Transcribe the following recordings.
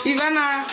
Ivana.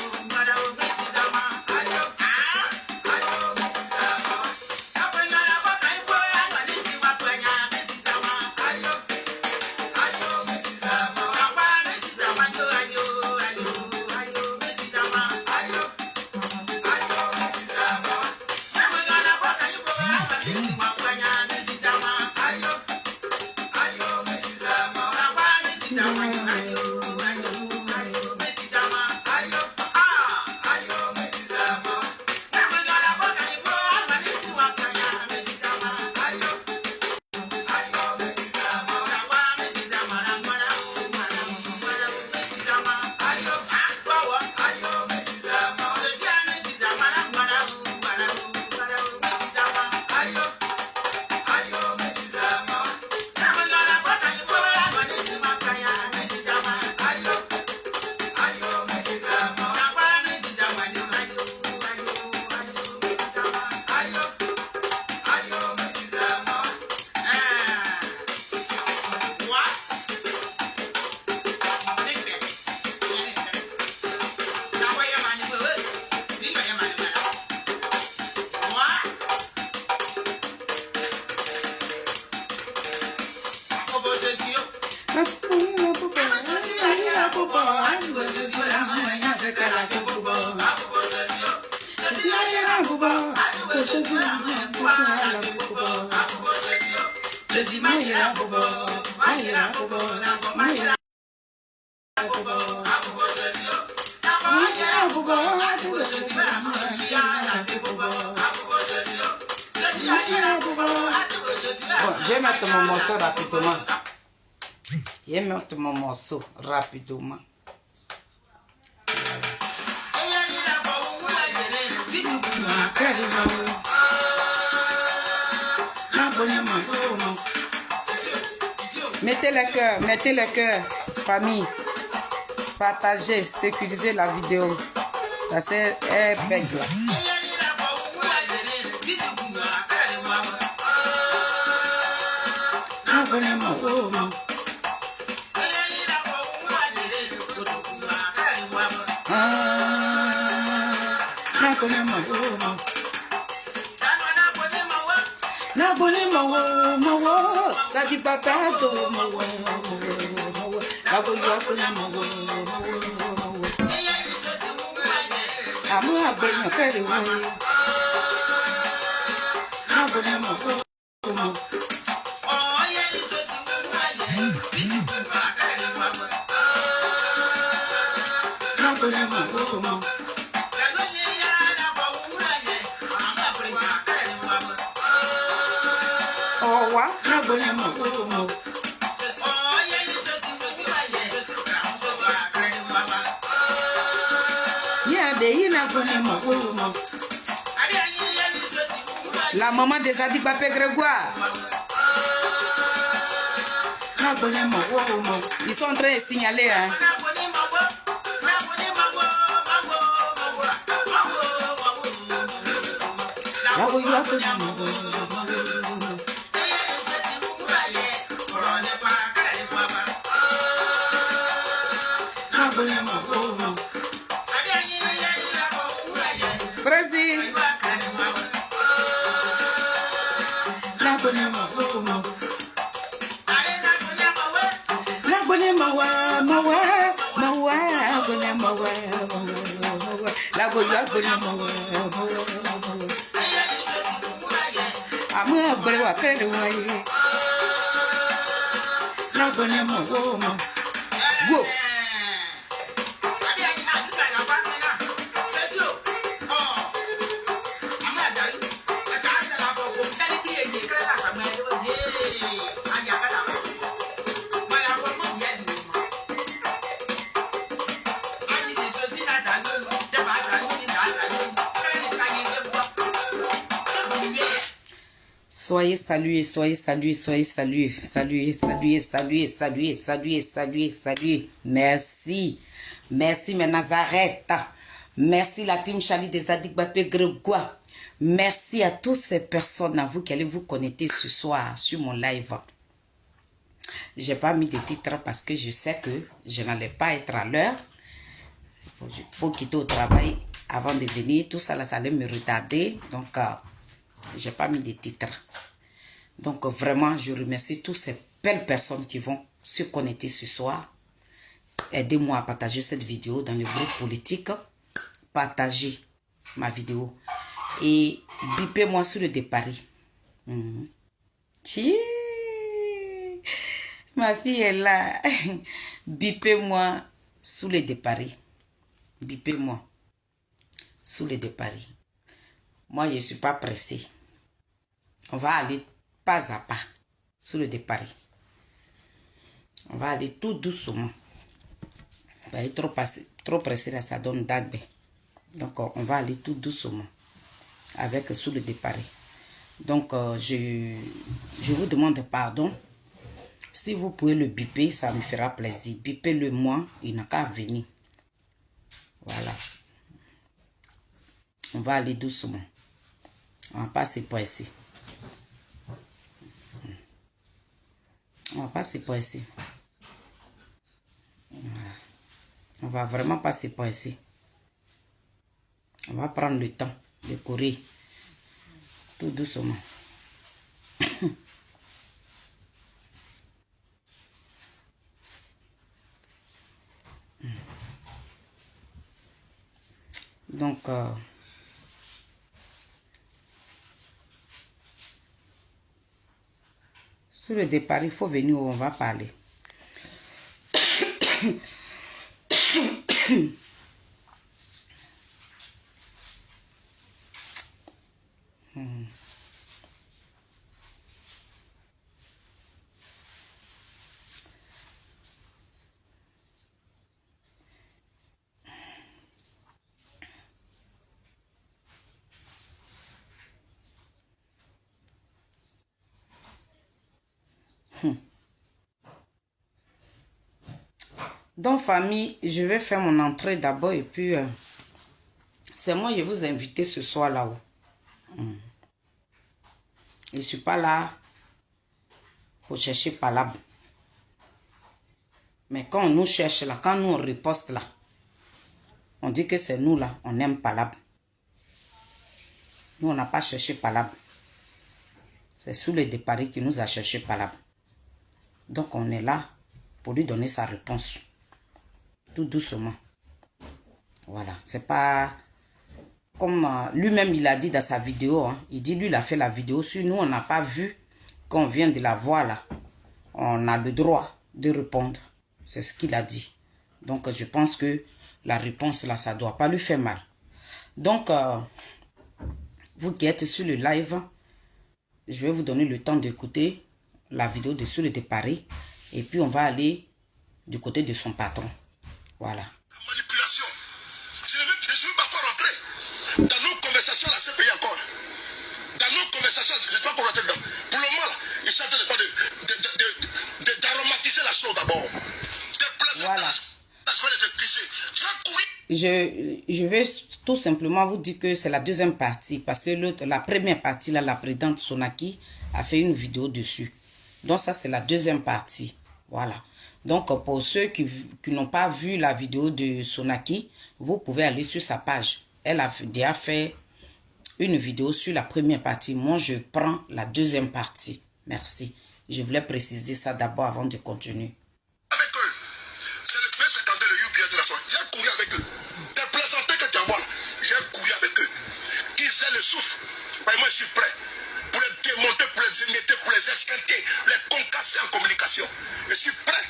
Bon, je vais mettre mon morceau rapidement. Je vais mettre mon morceau rapidement. Mettez le cœur, famille. Partagez, sécurisez la vidéo. Ça c'est un bug là. Ça dit papa la maman des Adi Papé Grégoire. Ils sont en train de signaler. Hein. Brésil. Go. Soyez salués, soyez salués, soyez salués, salués, salués, salués, salués, salués, salués, salués. Merci. Merci, mes Nazareth. Merci, la team Charlie des Adigbapé Grégoire. Merci à toutes ces personnes, à vous qui allez vous connecter ce soir sur mon live. J'ai pas mis de titre parce que je sais que je n'allais pas être à l'heure. Il faut quitter au travail avant de venir. Tout ça, là, ça allait me retarder. Donc, j'ai pas mis de titre. Donc, vraiment, je remercie toutes ces belles personnes qui vont se connecter ce soir. Aidez-moi à partager cette vidéo dans le groupe politique. Partagez ma vidéo. Et bipez-moi sur le départ. Ma fille est là. Bipez-moi sous le départ. Bipez-moi sous le départ. Moi, je ne suis pas pressée. On va aller pas à pas sous le départ. On va aller tout doucement. On va être trop pressé là, ça donne d'agbe. Donc, on va aller tout doucement avec sous le départ. Donc, je vous demande pardon. Si vous pouvez le biper, ça me fera plaisir. Bipez-le moi, il n'a qu'à venir. Voilà. On va aller doucement. On va pas se presser. On va pas se presser. Voilà. On va vraiment pas se presser. On va prendre le temps de courir. Tout doucement. Donc, sur le départ, il faut venir où on va parler. Donc, famille, je vais faire mon entrée d'abord et puis c'est moi qui vous inviter ce soir là-haut. Je ne suis pas là pour chercher palabre. Mais quand on nous cherche là, quand nous on riposte là, on dit que c'est nous là, on aime palabre. Nous, on n'a pas cherché palabre. C'est sous le départ qui nous a cherché palabre. Donc, on est là pour lui donner sa réponse. Tout doucement. Voilà. C'est pas comme lui-même, il a dit dans sa vidéo. Hein, il dit, lui, il a fait la vidéo. Si nous, on n'a pas vu qu'on vient de la voir là, on a le droit de répondre. C'est ce qu'il a dit. Donc, je pense que la réponse là, ça ne doit pas lui faire mal. Donc, vous qui êtes sur le live, je vais vous donner le temps d'écouter la vidéo de sur le départ. Et puis, on va aller du côté de son patron. Voilà. Manipulation. Je ne suis pas encore rentré dans nos conversations à la CPI encore. Dans nos conversations, je ne suis pas encore rentré dedans. Pour le moment, là, il s'agit d'aromatiser la chose d'abord. Voilà. Je vais les épicer. Je vais courir. Je vais tout simplement vous dire que c'est la deuxième partie. Parce que la première partie, là, la présidente Sonaki a fait une vidéo dessus. Donc ça, c'est la deuxième partie. Voilà. Donc, pour ceux qui n'ont pas vu la vidéo de Sonaki, vous pouvez aller sur sa page. Elle a déjà fait une vidéo sur la première partie. Moi, je prends la deuxième partie. Merci. Je voulais préciser ça d'abord avant de continuer. Avec eux, c'est le P52, le UBS de la soirée. J'ai couru avec eux. Des plaisantés que tu envoies là, j'ai couru avec eux. Qu'ils aient le souffle. Ben, moi, je suis prêt pour les démonter, pour les émietter, pour les esquinter, les concasser en communication. Je suis prêt.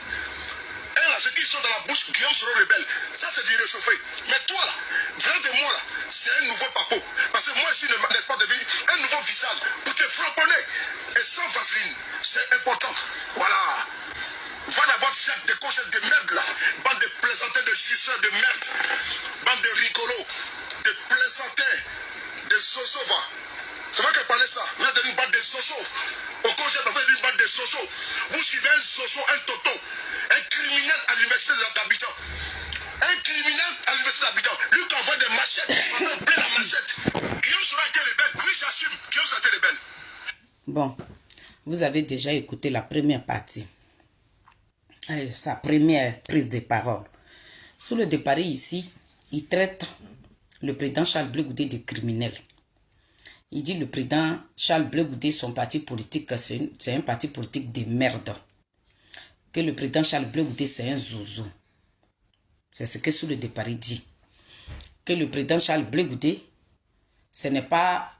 Et là, ce qu'ils sont dans la bouche, Guillaume Soro rebelle, ça c'est du réchauffé. Mais toi là, venant de moi là, c'est un nouveau papo. Parce que moi ici, n'est-ce pas devenu un nouveau visage pour te flamponner. Et sans vaseline, c'est important. Voilà. Va dans votre sac de cochons de merde là. Bande de plaisantins, de suceurs de merde. Bande de rigolos, de plaisantins, de sosova. C'est moi qui ai parlé ça. Vous êtes une bande de sosos. Au congé, vous êtes une bande de sosos. Vous suivez un soso, un toto, un criminel à l'université d'Abidjan. Un criminel à l'université d'Abidjan. Lui qui envoie des machettes, on va plein la machette. Guillaume Soro a été rebelle. Oui, j'assume. Guillaume Soro a été rebelle. Bon, vous avez déjà écouté la première partie. Sa première prise de parole. Sous le départ ici, il traite le président Charles Blé Goudé de criminel. Il dit le président Charles Blé Goudé, son parti politique, c'est un parti politique de merde. Que le président Charles Blé Goudé, c'est un zouzou. C'est ce que sous le départ il dit. Que le président Charles Blé Goudé, ce n'est pas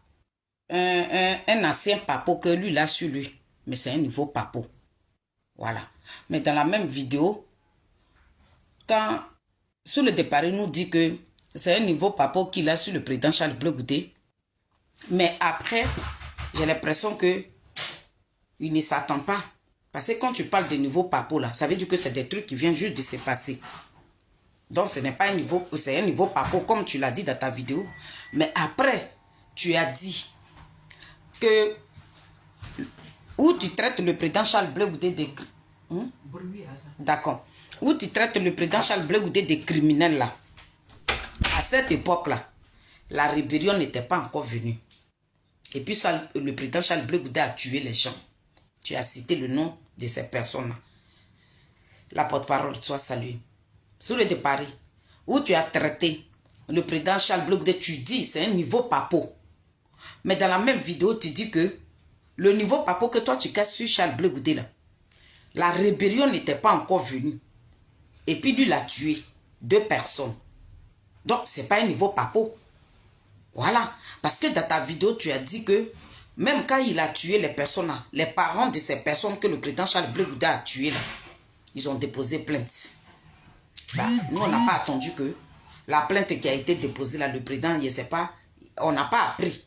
un ancien papo que lui l'a sur lui, mais c'est un nouveau papo. Voilà. Mais dans la même vidéo, quand sous le départ il nous dit que c'est un nouveau papo qu'il a sur le président Charles Blé Goudé, mais après, j'ai l'impression que il ne s'attend pas. Parce que quand tu parles de nouveaux papos là, ça veut dire que c'est des trucs qui viennent juste de se passer. Donc ce n'est pas un niveau, c'est un niveau papo comme tu l'as dit dans ta vidéo. Mais après, tu as dit que où tu traites le président Charles Blé Goudé de... D'accord. Où tu traites le président Charles Blé Goudé de criminel là. À cette époque-là, la rébellion n'était pas encore venue. Et puis le président Charles Blé Goudé a tué les gens. Tu as cité le nom de ces personnes-là. La porte-parole soit saluée. Sous le départ, où tu as traité le président Charles Blé Goudé, tu dis c'est un niveau papo. Mais dans la même vidéo, tu dis que le niveau papo que toi tu casses sur Charles Blé Goudé là, la rébellion n'était pas encore venue. Et puis lui l'a tué. 2 personnes. Donc c'est pas un niveau papo. Voilà. Parce que dans ta vidéo, tu as dit que même quand il a tué les personnes là, les parents de ces personnes que le président Charles Blé Goudé a tué là, ils ont déposé plainte. Bah, nous, on n'a pas attendu que la plainte qui a été déposée là, le président, je ne sais pas, on n'a pas appris.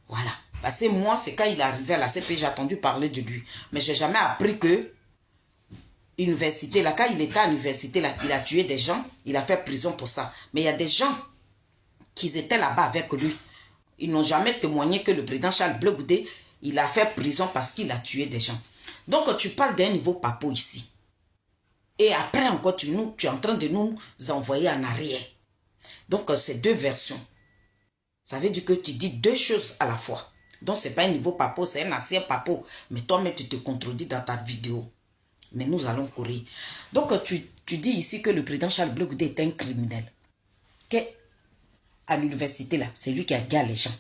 Voilà. Parce que moi, c'est quand il est arrivé à la CP, j'ai attendu parler de lui. Mais je n'ai jamais appris que université là, quand il était à l'université là, il a tué des gens, il a fait prison pour ça. Mais il y a des gens qui étaient là-bas avec lui. Ils n'ont jamais témoigné que le président Charles Blé Goudé, il a fait prison parce qu'il a tué des gens. Donc, tu parles d'un niveau papo ici. Et après encore, tu es en train de nous envoyer en arrière. Donc, c'est 2 versions. Ça veut dire que tu dis 2 choses à la fois. Donc, ce n'est pas un niveau papo, c'est un ancien papo. Mais toi-même, tu te contredis dans ta vidéo. Mais nous allons courir. Donc, tu dis ici que le président Charles Blé Goudé est un criminel. À l'université, là, c'est lui qui a gagné les gens.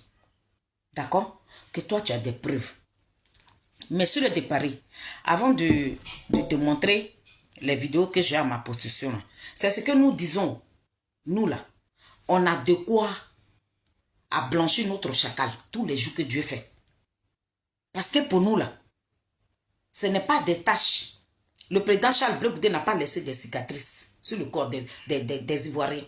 D'accord? Que toi, tu as des preuves. Mais sur le départ, avant de te montrer les vidéos que j'ai à ma possession, c'est ce que nous disons. Nous, là, on a de quoi à blanchir notre chacal tous les jours que Dieu fait. Parce que pour nous, là, ce n'est pas des taches. Le président Charles Blé Goudé n'a pas laissé des cicatrices sur le corps des Ivoiriens.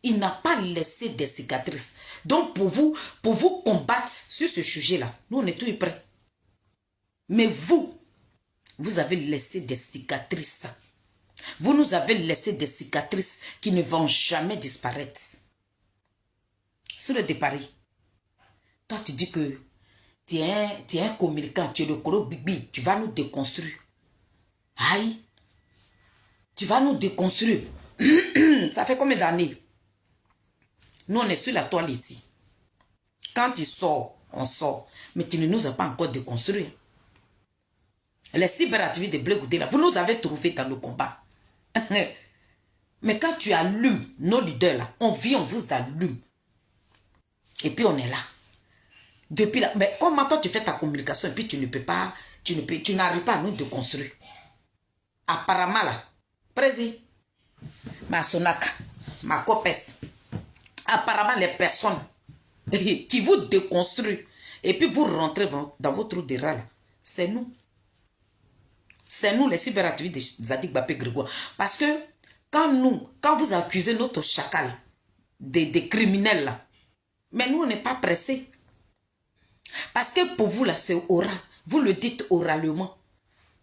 Il n'a pas laissé des cicatrices. Donc, pour vous combattre sur ce sujet-là, nous, on est tous prêts. Mais vous avez laissé des cicatrices. Vous nous avez laissé des cicatrices qui ne vont jamais disparaître. Sur le départ, toi, tu dis que tu es un communicant, tu es le Koro Bibi, tu vas nous déconstruire. Aïe, tu vas nous déconstruire. Ça fait combien d'années? Nous, on est sur la toile ici. Quand il sort, on sort. Mais tu ne nous as pas encore déconstruit. Les cyberactivistes de Blé Goudé, là, vous nous avez trouvés dans le combat. Mais quand tu allumes nos leaders, là, on vit, on vous allume. Et puis on est là. Depuis là, mais comment toi tu fais ta communication et puis tu ne peux pas, tu n'arrives pas à nous déconstruire. Apparemment là, Prési, ma Sonaka, ma Copes, apparemment les personnes qui vous déconstruisent et puis vous rentrez dans votre trou de rat là, c'est nous. C'est nous les cyberactivistes de Zadig Bapé Grégoire. Parce que quand vous accusez notre chacal des criminels là, mais nous on n'est pas pressés. Parce que pour vous là, c'est oral. Vous le dites oralement.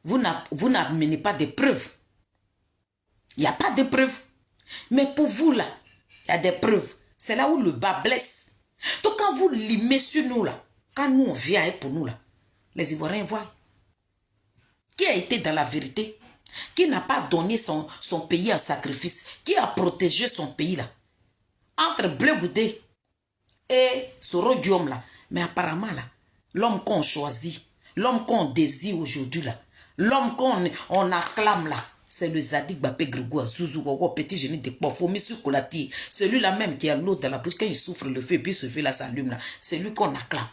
Vous n'amenez pas de preuves. Il n'y a pas de preuves. Mais pour vous là, il y a des preuves. C'est là où le bas blesse. Donc quand vous limez sur nous là, quand nous on vient pour nous là, les Ivoiriens voient. Qui a été dans la vérité? Qui n'a pas donné son pays en sacrifice? Qui a protégé son pays là? Entre Bleu Goudé et Soro Guillaume là. Mais apparemment là, l'homme qu'on choisit, l'homme qu'on désire aujourd'hui là, l'homme qu'on acclame là, c'est le Zadig Bapé Grégoire, Zouzou, petit génie de Pofo, Monsieur Kolati, celui-là même qui a l'eau dans la bouche, quand il souffre le feu, puis ce feu là s'allume là, c'est lui qu'on acclame.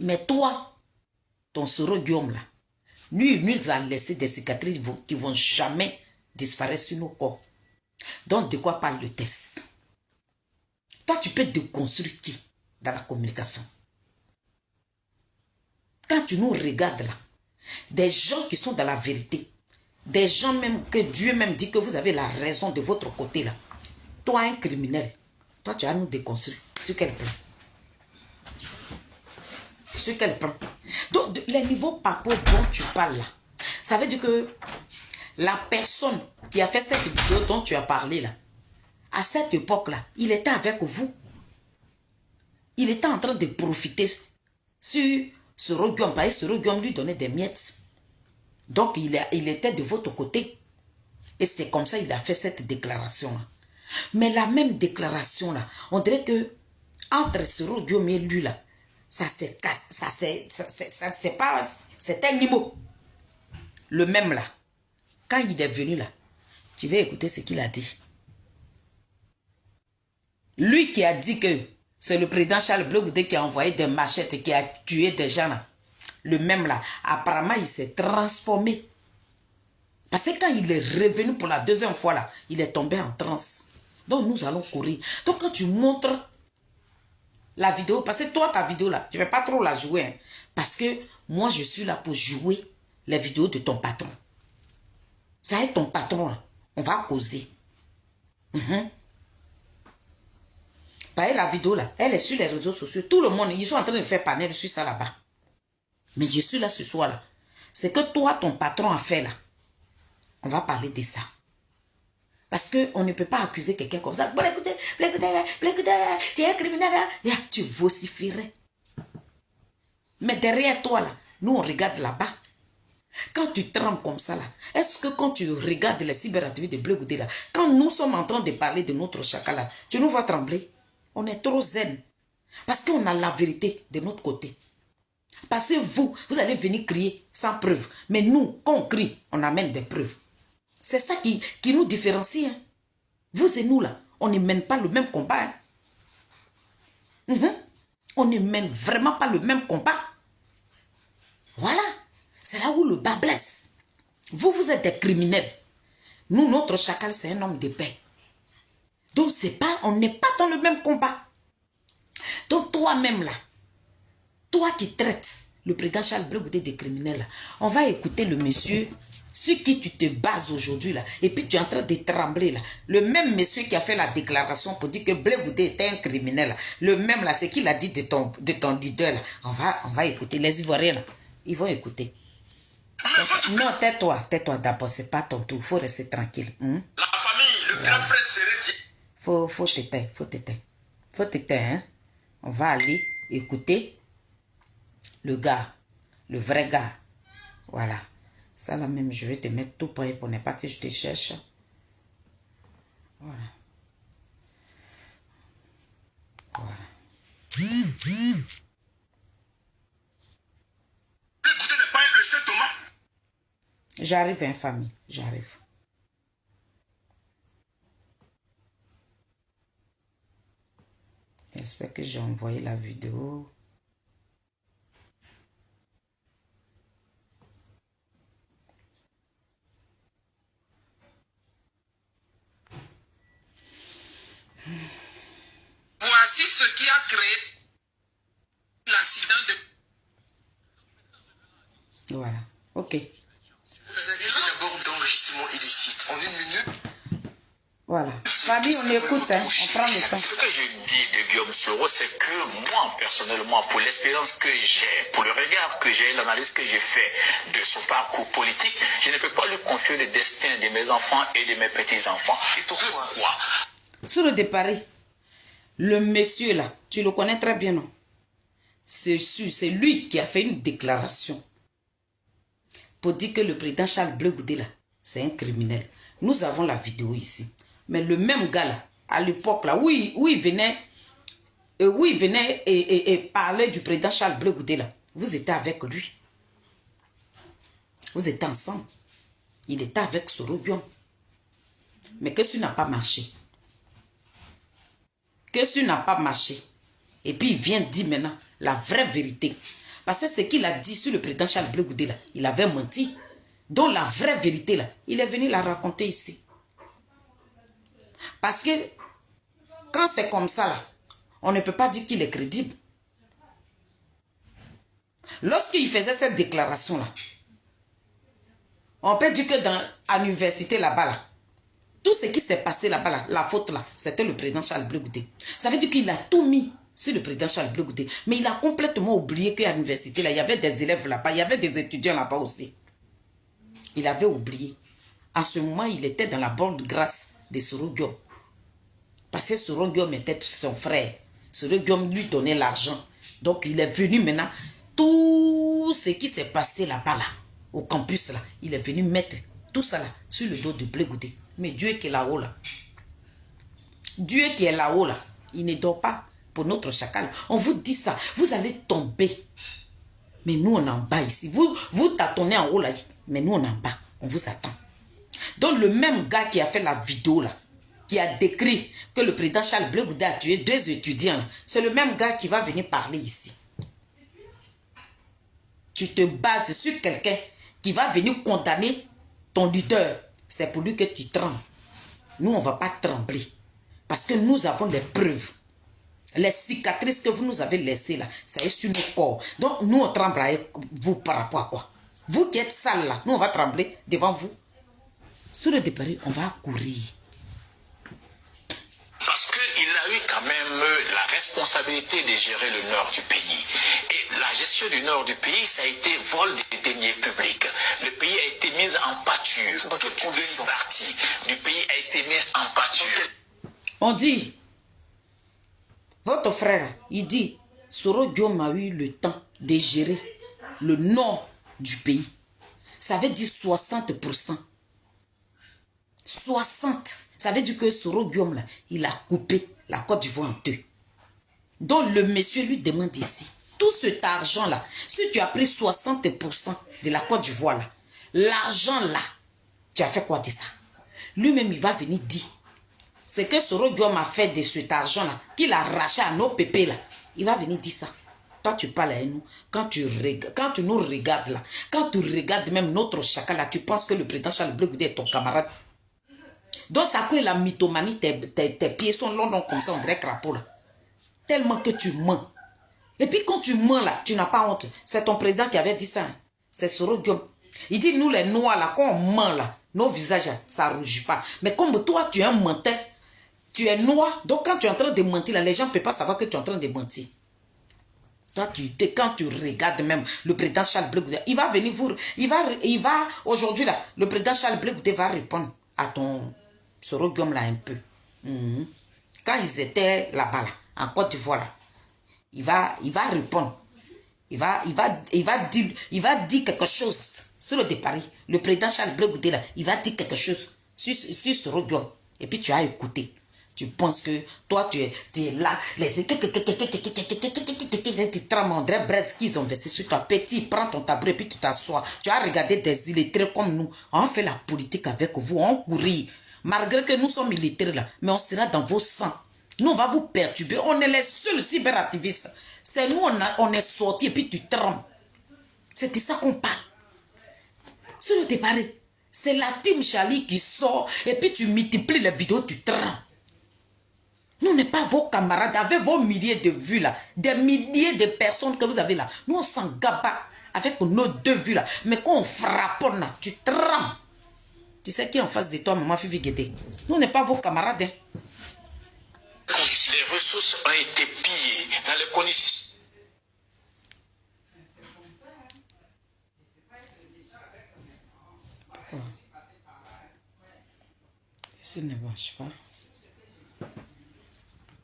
Mais toi, ton Soro Guillaume là, lui, il nous a laissé des cicatrices qui vont jamais disparaître sur nos corps. Donc, de quoi parle le test? Toi, tu peux déconstruire qui dans la communication? Quand tu nous regardes là, des gens qui sont dans la vérité, des gens même que Dieu même dit que vous avez la raison de votre côté là. Toi, un criminel, toi, tu vas nous déconstruire. Sur quel plan? Sur quel plan? Donc, les niveaux papo dont tu parles là, ça veut dire que la personne qui a fait cette vidéo dont tu as parlé là, à cette époque-là, il était avec vous. Il était en train de profiter sur ce Roguium. Parce que ce Roguium lui donnait des miettes. Donc, il était de votre côté. Et c'est comme ça qu'il a fait cette déclaration-là. Mais la même déclaration-là, on dirait que entre ce Roguium et lui là, ça c'est pas, c'est un niveau. Le même là, quand il est venu là, tu vas écouter ce qu'il a dit. Lui qui a dit que c'est le président Charles Bleu Goudé qui a envoyé des machettes et qui a tué des gens là. Le même là, apparemment il s'est transformé. Parce que quand il est revenu pour la deuxième fois là, il est tombé en transe. Donc nous allons courir. Donc quand tu montres la vidéo, parce que toi ta vidéo là, je ne vais pas trop la jouer. Hein, parce que moi je suis là pour jouer les vidéos de ton patron. Ça est ton patron là. On va causer. Bah, la vidéo là, elle est sur les réseaux sociaux. Tout le monde, ils sont en train de faire panel sur ça là-bas. Mais je suis là ce soir là. C'est que toi, ton patron a fait là. On va parler de ça. Parce qu'on ne peut pas accuser quelqu'un comme ça. Bon, écoutez, tu es un criminel là. Tu vocifierais. Mais derrière toi là, nous on regarde là-bas. Quand tu trembles comme ça là, est-ce que quand tu regardes les cyberactivités de Bleu Goudé là, quand nous sommes en train de parler de notre chaka là, tu nous vois trembler? On est trop zen. Parce qu'on a la vérité de notre côté. Parce que vous allez venir crier sans preuve. Mais nous, quand on crie, on amène des preuves. C'est ça qui nous différencie. Hein. Vous et nous là, on ne mène pas le même combat. Hein. On ne mène vraiment pas le même combat. Voilà. C'est là où le bas blesse. Vous êtes des criminels. Nous, notre chacal, c'est un homme de paix. Donc, on n'est pas dans le même combat. Donc, toi-même, là, toi qui traites le président Charles Bleu Goudé des criminels, là, on va écouter le monsieur sur qui tu te bases aujourd'hui, là, et puis tu es en train de trembler, là. Le même monsieur qui a fait la déclaration pour dire que Bleu Goudé était un criminel, là, le même, là, c'est qu'il a dit de ton leader, là. On va écouter. Les Ivoiriens, là, ils vont écouter. Non, tais-toi d'abord, c'est pas ton tour, il faut rester tranquille. La famille, le grand frère serait... Faut t'éteindre, hein. On va aller écouter le gars, le vrai gars. Voilà. Ça là même, je vais te mettre tout près pour ne pas que je te cherche. Voilà. J'arrive, hein, famille. J'arrive. J'espère que j'ai envoyé la vidéo. Voici ce qui a créé l'accident de... Voilà. Ok. D'abord d'enregistrement illicite en 1 minute. Voilà. Famille, on écoute, hein. On prend le temps. Ce que je dis de Guillaume Soro, c'est que moi, personnellement, pour l'expérience que j'ai, pour le regard que j'ai, l'analyse que j'ai fait de son parcours politique, je ne peux pas lui confier le destin de mes enfants et de mes petits-enfants. Et pourquoi? Sur le départ, le monsieur là, Tu le connais très bien, non? C'est sûr, c'est lui qui a fait une déclaration pour dire que le président Charles Blé Goudé, là, c'est un criminel. Nous avons la vidéo ici. Mais le même gars, là, à l'époque, là, où il venait et parlait du président Charles Blé Goudé, là, vous étiez avec lui. Vous étiez ensemble. Il était avec Sorogium. Mais que ça n'a pas marché. Que ça n'a pas marché. Et puis il vient dire maintenant la vraie vérité. Parce que ce qu'il a dit sur le président Charles Blé Goudé, là, il avait menti. Donc la vraie vérité, là, il est venu la raconter ici. Parce que quand c'est comme ça, là, on ne peut pas dire qu'il est crédible. Lorsqu'il faisait cette déclaration-là, on peut dire que à l'université là-bas, là, tout ce qui s'est passé là-bas, là, la faute là, c'était le président Charles Blé Goudé. Ça veut dire qu'il a tout mis sur le président Charles Blé Goudé. Mais il a complètement oublié qu'à l'université, là, il y avait des élèves là-bas, il y avait des étudiants là-bas aussi. Il avait oublié. En ce moment, il était dans la bonne grâce de Sorogium. Parce que Sorogium était son frère. Sorogium lui donnait l'argent. Donc, il est venu maintenant. Tout ce qui s'est passé là-bas, là, au campus, là, il est venu mettre tout ça là, sur le dos de Blé Goudé. Mais Dieu qui est là-haut, là. Dieu qui est là-haut, là. Il ne dort pas pour notre chacal. On vous dit ça. Vous allez tomber. Mais nous, on est en bas ici. Vous tâtonnez en haut, là. Mais nous, on est en bas. On vous attend. Donc, le même gars qui a fait la vidéo, là, qui a décrit que le président Charles Blé Goudé a tué 2 étudiants, c'est le même gars qui va venir parler ici. Tu te bases sur quelqu'un qui va venir condamner ton lutteur. C'est pour lui que tu trembles. Nous, on ne va pas trembler. Parce que nous avons des preuves. Les cicatrices que vous nous avez laissées là, ça est sur nos corps. Donc, nous, on tremble avec vous par rapport à quoi? Vous qui êtes sale là, nous, on va trembler devant vous. Sur le départ, on va courir. Parce qu'il a eu quand même la responsabilité de gérer le nord du pays. Et la gestion du nord du pays, ça a été vol des deniers publics. Le pays a été mis en pâture. Toute une partie du pays a été mise en pâture. On dit, votre frère, il dit, Sorogium a eu le temps de gérer le nord du pays. Ça veut dire 60%. 60. Ça veut dire que Sorogium, là, il a coupé la Côte d'Ivoire en 2. Donc le monsieur lui demande ici, tout cet argent-là, si tu as pris 60% de la Côte d'Ivoire, là, l'argent là, tu as fait quoi de ça? Lui-même, il va venir dire, c'est que Sorogium a fait de cet argent-là, qu'il a arraché à nos pépés là. Il va venir dire ça. Quand tu parles à nous, quand tu nous regardes là, quand tu regardes même notre chacal là, tu penses que le président Charles Blé Goudé est ton camarade. Donc ça crée la mythomanie, tes pieds sont longs comme ça, on dirait crapaud là. Tellement que tu mens. Et puis quand tu mens là, tu n'as pas honte. C'est ton président qui avait dit ça. Hein. C'est Sorogium. Il dit nous les noirs là, quand on ment là, nos visages, ça ne rougit pas. Mais comme toi tu es un menteur, tu es noir, donc quand tu es en train de mentir là, les gens ne peuvent pas savoir que tu es en train de mentir. Toi, quand tu regardes même le président Charles Blé Goudé, il va venir vous... Il va aujourd'hui là, le président Charles Blé Goudé va répondre à ton Sorogium là un peu. Quand ils étaient là-bas, là, en Côte d'Ivoire, là, il va répondre. Il va dire quelque chose sur le départ. Le président Charles Blé Goudé, là, il va dire quelque chose sur Sorogium. Et puis tu as écouté. Tu penses que toi, tu es là, les... Tu trembles, André Brest, qu'ils ont versé sur toi. Petit, prends ton tabouret, puis tu t'assois. Tu as regardé des illettrés comme nous. On fait la politique avec vous, on courit. Malgré que nous sommes illettrés là, mais on sera dans vos sangs. Nous, on va vous perturber. On est les seuls cyberactivistes. C'est nous, on est sortis et puis tu trembles. C'est de ça qu'on parle. C'est le départ. C'est la team Charlie qui sort et puis tu multiplies les vidéos, tu trembles. Nous, n'est pas vos camarades avec vos milliers de vues là, des milliers de personnes que vous avez là. Nous, on s'en gaba avec nos 2 vues là. Mais quand on frappe là, tu trembles. Tu sais qui est en face de toi, maman Fifi Guédé? Nous, n'est pas vos camarades. Hein. Les ressources ont été pillées dans les conditions. Pourquoi? Ça ne marche pas.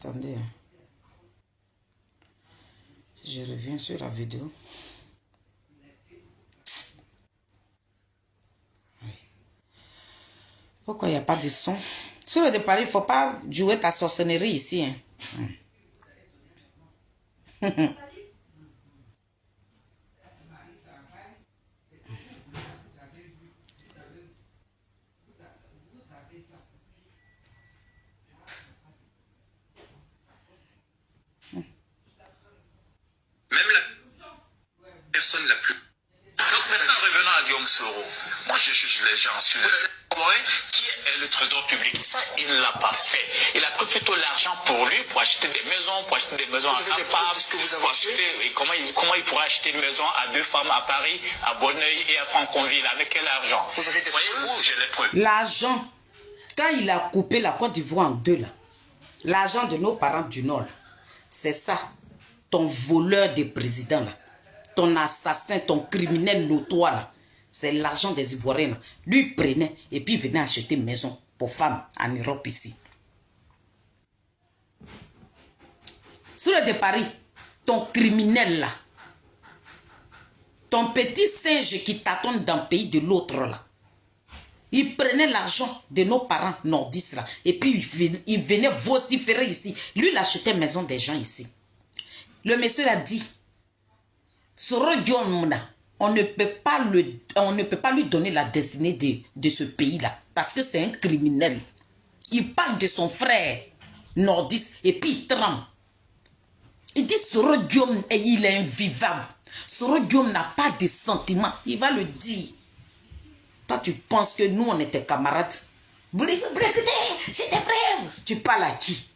Attendez. Je reviens sur la vidéo. Pourquoi il n'y a pas de son? Sur le départ, il ne faut pas jouer ta sorcellerie ici. Hein. Même la personne la plus... Donc maintenant, revenons à Guillaume Soro. Moi, je juge les gens sur qui est le trésor public. Ça, il ne l'a pas fait. Il a pris plutôt l'argent pour lui, pour acheter des maisons, à sa femme. Pour acheter, et comment il pourrait acheter une maison à 2 femmes à Paris, à Bonneuil et à Franconville? Avec quel argent? Voyez-vous, j'ai les preuves. L'argent, quand il a coupé la Côte d'Ivoire en deux, là, l'argent de nos parents du Nord, c'est ça, ton voleur de président, là, ton assassin, ton criminel notoire, là, c'est l'argent des Ivoiriens. Là. Lui prenait et puis venait acheter une maison pour femmes en Europe ici. Sous le de Paris, ton criminel là, ton petit singe qui tâtonne d'un pays de l'autre là, il prenait l'argent de nos parents nordistes là, et puis il venait vociférer ici. Lui, il achetait maison des gens ici. Le monsieur a dit, Soro Diomna, on ne peut pas lui donner la destinée de ce pays-là, parce que c'est un criminel. Il parle de son frère nordiste, et puis il tremble. Il dit, Soro Diom, il est invivable. Soro Diom n'a pas de sentiments. Il va le dire. Toi, tu penses que nous, on était camarades. J'étais brève. Tu parles à qui?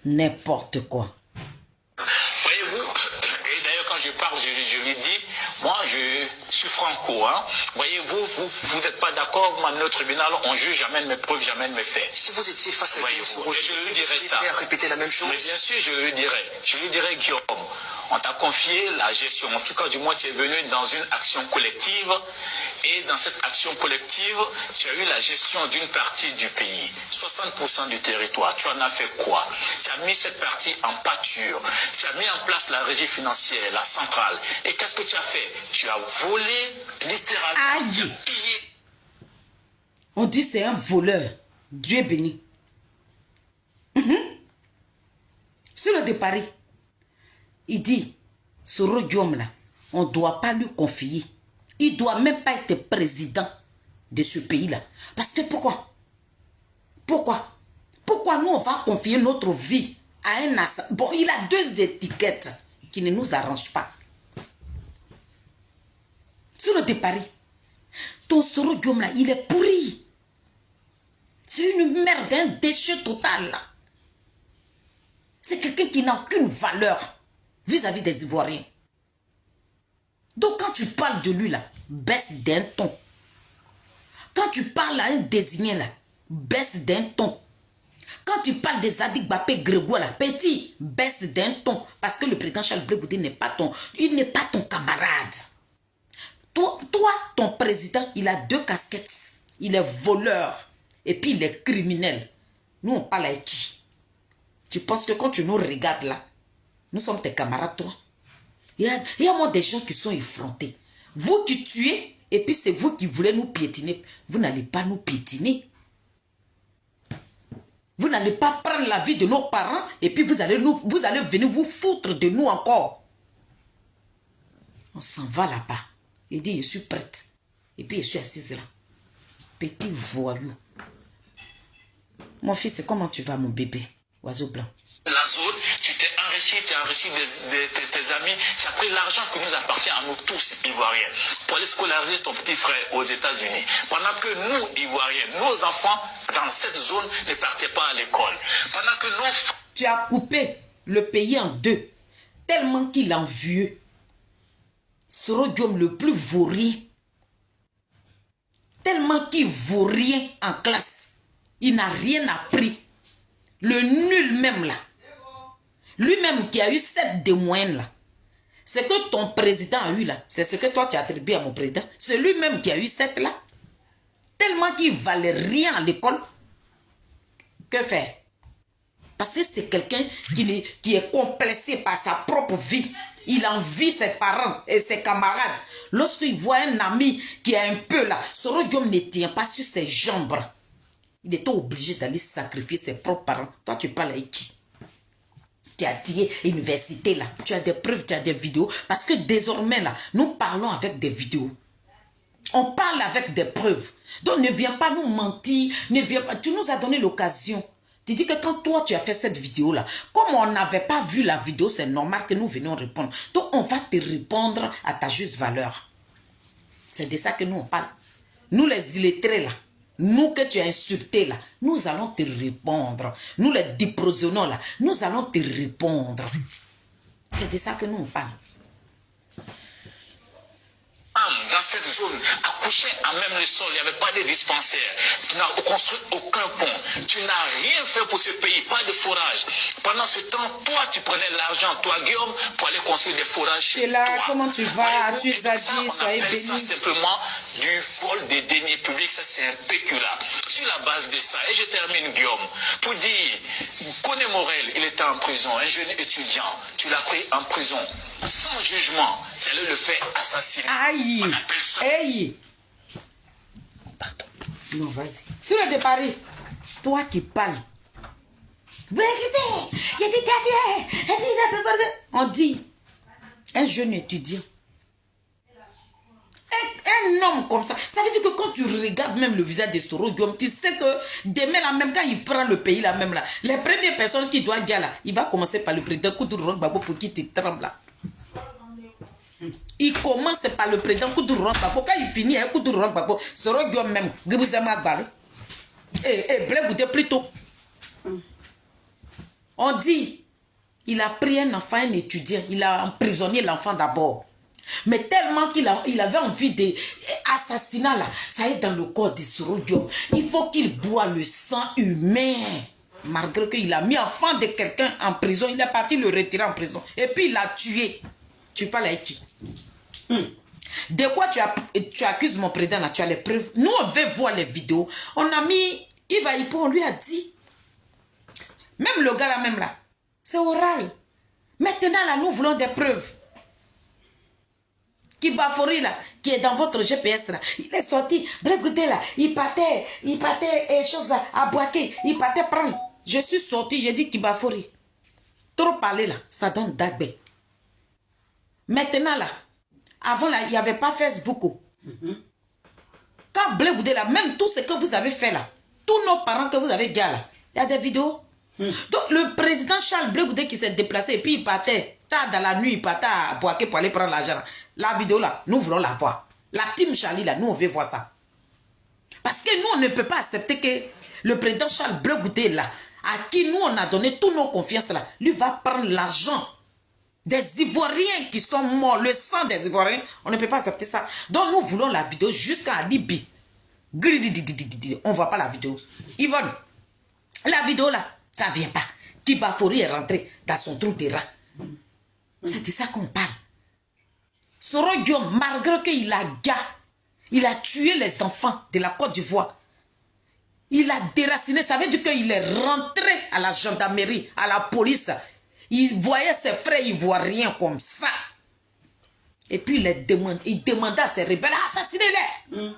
N'importe quoi. Voyez-vous, et d'ailleurs quand je parle, je lui dis, moi je suis franco, hein. Voyez-vous, vous n'êtes pas d'accord, vous m'amenez au tribunal, on juge, j'amène mes preuves, j'amène mes faits. Si vous étiez face à Voyez-vous, et je lui dirais ça. répéter la même chose. Mais bien sûr, je lui dirais Guillaume, on t'a confié la gestion, en tout cas du moins tu es venu dans une action collective, et dans cette action collective, tu as eu la gestion d'une partie du pays, 60% du territoire. Tu en as fait quoi? Tu as mis cette partie en pâture, tu as mis en place la régie financière, la centrale, et qu'est-ce que tu as fait? Tu as volé, littéralement, Aïe. tu as pillé. On dit c'est un voleur. Dieu béni. Sur le de Paris, il dit, Soro Diom là, on ne doit pas lui confier. Il ne doit même pas être président de ce pays-là. Parce que pourquoi? Pourquoi nous, on va confier notre vie à un assassin? Bon, il a 2 étiquettes qui ne nous arrangent pas. Sur le de Paris, ton Soro Diom là, il est pourri. C'est une merde, un déchet total là. C'est quelqu'un qui n'a aucune valeur vis-à-vis des Ivoiriens. Donc quand tu parles de lui là, baisse d'un ton. Quand tu parles à un désigné là, baisse d'un ton. Quand tu parles des Zadig Bappé Grégoire là, petit, baisse d'un ton. Parce que le président Charles Blé Goudé n'est pas il n'est pas ton camarade. Toi, ton président, il a 2 casquettes. Il est voleur et puis il est criminel. Nous, on parle avec qui? Tu penses que quand tu nous regardes là, nous sommes tes camarades, toi? Il y a moi des gens qui sont effrontés. Vous qui tuez, et puis c'est vous qui voulez nous piétiner. Vous n'allez pas nous piétiner. Vous n'allez pas prendre la vie de nos parents, et puis vous allez venir vous foutre de nous encore. On s'en va là-bas. Il dit, je suis prête. Et puis je suis assise là. Petit voyou. Mon fils, comment tu vas, mon bébé? Oiseau blanc. La zone, tu t'es enrichi, tu as enrichi tes amis, tu as pris l'argent qui nous appartient à nous tous, Ivoiriens, pour aller scolariser ton petit frère aux États-Unis. Pendant que nous, Ivoiriens, nos enfants, dans cette zone, ne partaient pas à l'école. Pendant que nos... Tu as coupé le pays en 2, tellement qu'il est envieux. Soro Diom le plus vaurien, tellement qu'il vaut rien en classe. Il n'a rien appris. Le nul même là, lui-même qui a eu 7 de moyenne là, c'est que ton président a eu là, c'est ce que toi tu as attribué à mon président, c'est lui-même qui a eu 7 là, tellement qu'il valait rien à l'école. Que faire? Parce que c'est quelqu'un qui est complexé par sa propre vie. Il envie ses parents et ses camarades. Lorsqu'il voit un ami qui est un peu là, Soro Diom ne tient pas sur ses jambes. Il était obligé d'aller sacrifier ses propres parents. Toi, tu parles avec qui? Tu as dit université là. Tu as des preuves, tu as des vidéos. Parce que désormais là, nous parlons avec des vidéos. On parle avec des preuves. Donc ne viens pas nous mentir. Ne viens pas. Tu nous as donné l'occasion. Tu dis que quand toi tu as fait cette vidéo là, comme on n'avait pas vu la vidéo, c'est normal que nous venions répondre. Donc on va te répondre à ta juste valeur. C'est de ça que nous on parle. Nous les illettrés là, nous que tu as insultés là, nous allons te répondre. Nous les déprosionnons là, nous allons te répondre. C'est de ça que nous on parle. Dans cette zone, accouché à même le sol, il n'y avait pas de dispensaire. Tu n'as construit aucun pont. Tu n'as rien fait pour ce pays, pas de forage. Pendant ce temps, toi, tu prenais l'argent, toi, Guillaume, pour aller construire des forages chez là, toi. comment tu vas? Tu as dit, soyez béni. Ça simplement du vol des deniers publics, ça c'est un pécula. Sur la base de ça, et je termine, Guillaume, pour dire, Koné Morel, il était en prison, un jeune étudiant, tu l'as pris en prison, sans jugement, tu allais le faire assassiner. Aïe! Aïe! Pardon. Non, vas-y. Sur le départ, toi qui parles. On dit, un jeune étudiant, un homme comme ça, ça veut dire que quand tu regardes même le visage de Soro Diom, tu sais que demain, là, même quand il prend le pays, là, même là, les premières personnes qui doivent dire là, il va commencer par le président Koudouro Gbagbo pour qui tu trembles là. Il commence par le président Koudouro Gbagbo. Quand il finit avec Koudouro Gbagbo, Soro Diom même, Gibuzama Gbagbo. Et Blé Goudé plutôt. On dit, il a pris un enfant, un étudiant, il a emprisonné l'enfant d'abord. Mais tellement qu'il avait envie d'assassiner là, ça est dans le corps de Soro Diom. Il faut qu'il boive le sang humain. Malgré qu'il a mis l'enfant de quelqu'un en prison, il est parti le retirer en prison. Et puis il l'a tué. Tu parles avec qui? De quoi tu accuses mon président là? Tu as les preuves. Nous on veut voir les vidéos. On a mis Yves Aipo, on lui a dit. Même le gars là même là. C'est oral. Maintenant là nous voulons des preuves. Qui Bafori là, qui est dans votre GPS là, il est sorti, écoutez là, il partait choses à Boaké, il partait prendre. Je suis sorti, j'ai dit qui Bafori. Trop parler là, ça donne Dagbe. Maintenant là, avant là, il n'y avait pas Facebook. Quand Blé Goudé là, même tout ce que vous avez fait là, tous nos parents que vous avez dit là, il y a des vidéos. Donc le président Charles Blé Goudé qui s'est déplacé et puis il partait tard dans la nuit, il partait à Boaké pour aller prendre l'argent. La vidéo là, nous voulons la voir. La team Charlie là, nous on veut voir ça. Parce que nous on ne peut pas accepter que le président Charles Blé Goudé là, à qui nous on a donné toutes nos confiances là, lui va prendre l'argent des Ivoiriens qui sont morts, le sang des Ivoiriens, on ne peut pas accepter ça. Donc nous voulons la vidéo jusqu'à Libye. On ne voit pas la vidéo. Yvonne, la vidéo là, ça ne vient pas. Kibafori est rentré dans son trou de rat. C'est de ça qu'on parle. Soro Diom, malgré qu'il a tué les enfants de la Côte d'Ivoire. Il a déraciné, ça veut dire qu'il est rentré à la gendarmerie, à la police. Il voyait ses frères ivoiriens comme ça. Et puis il demandait à ses rebelles, assassinez-les.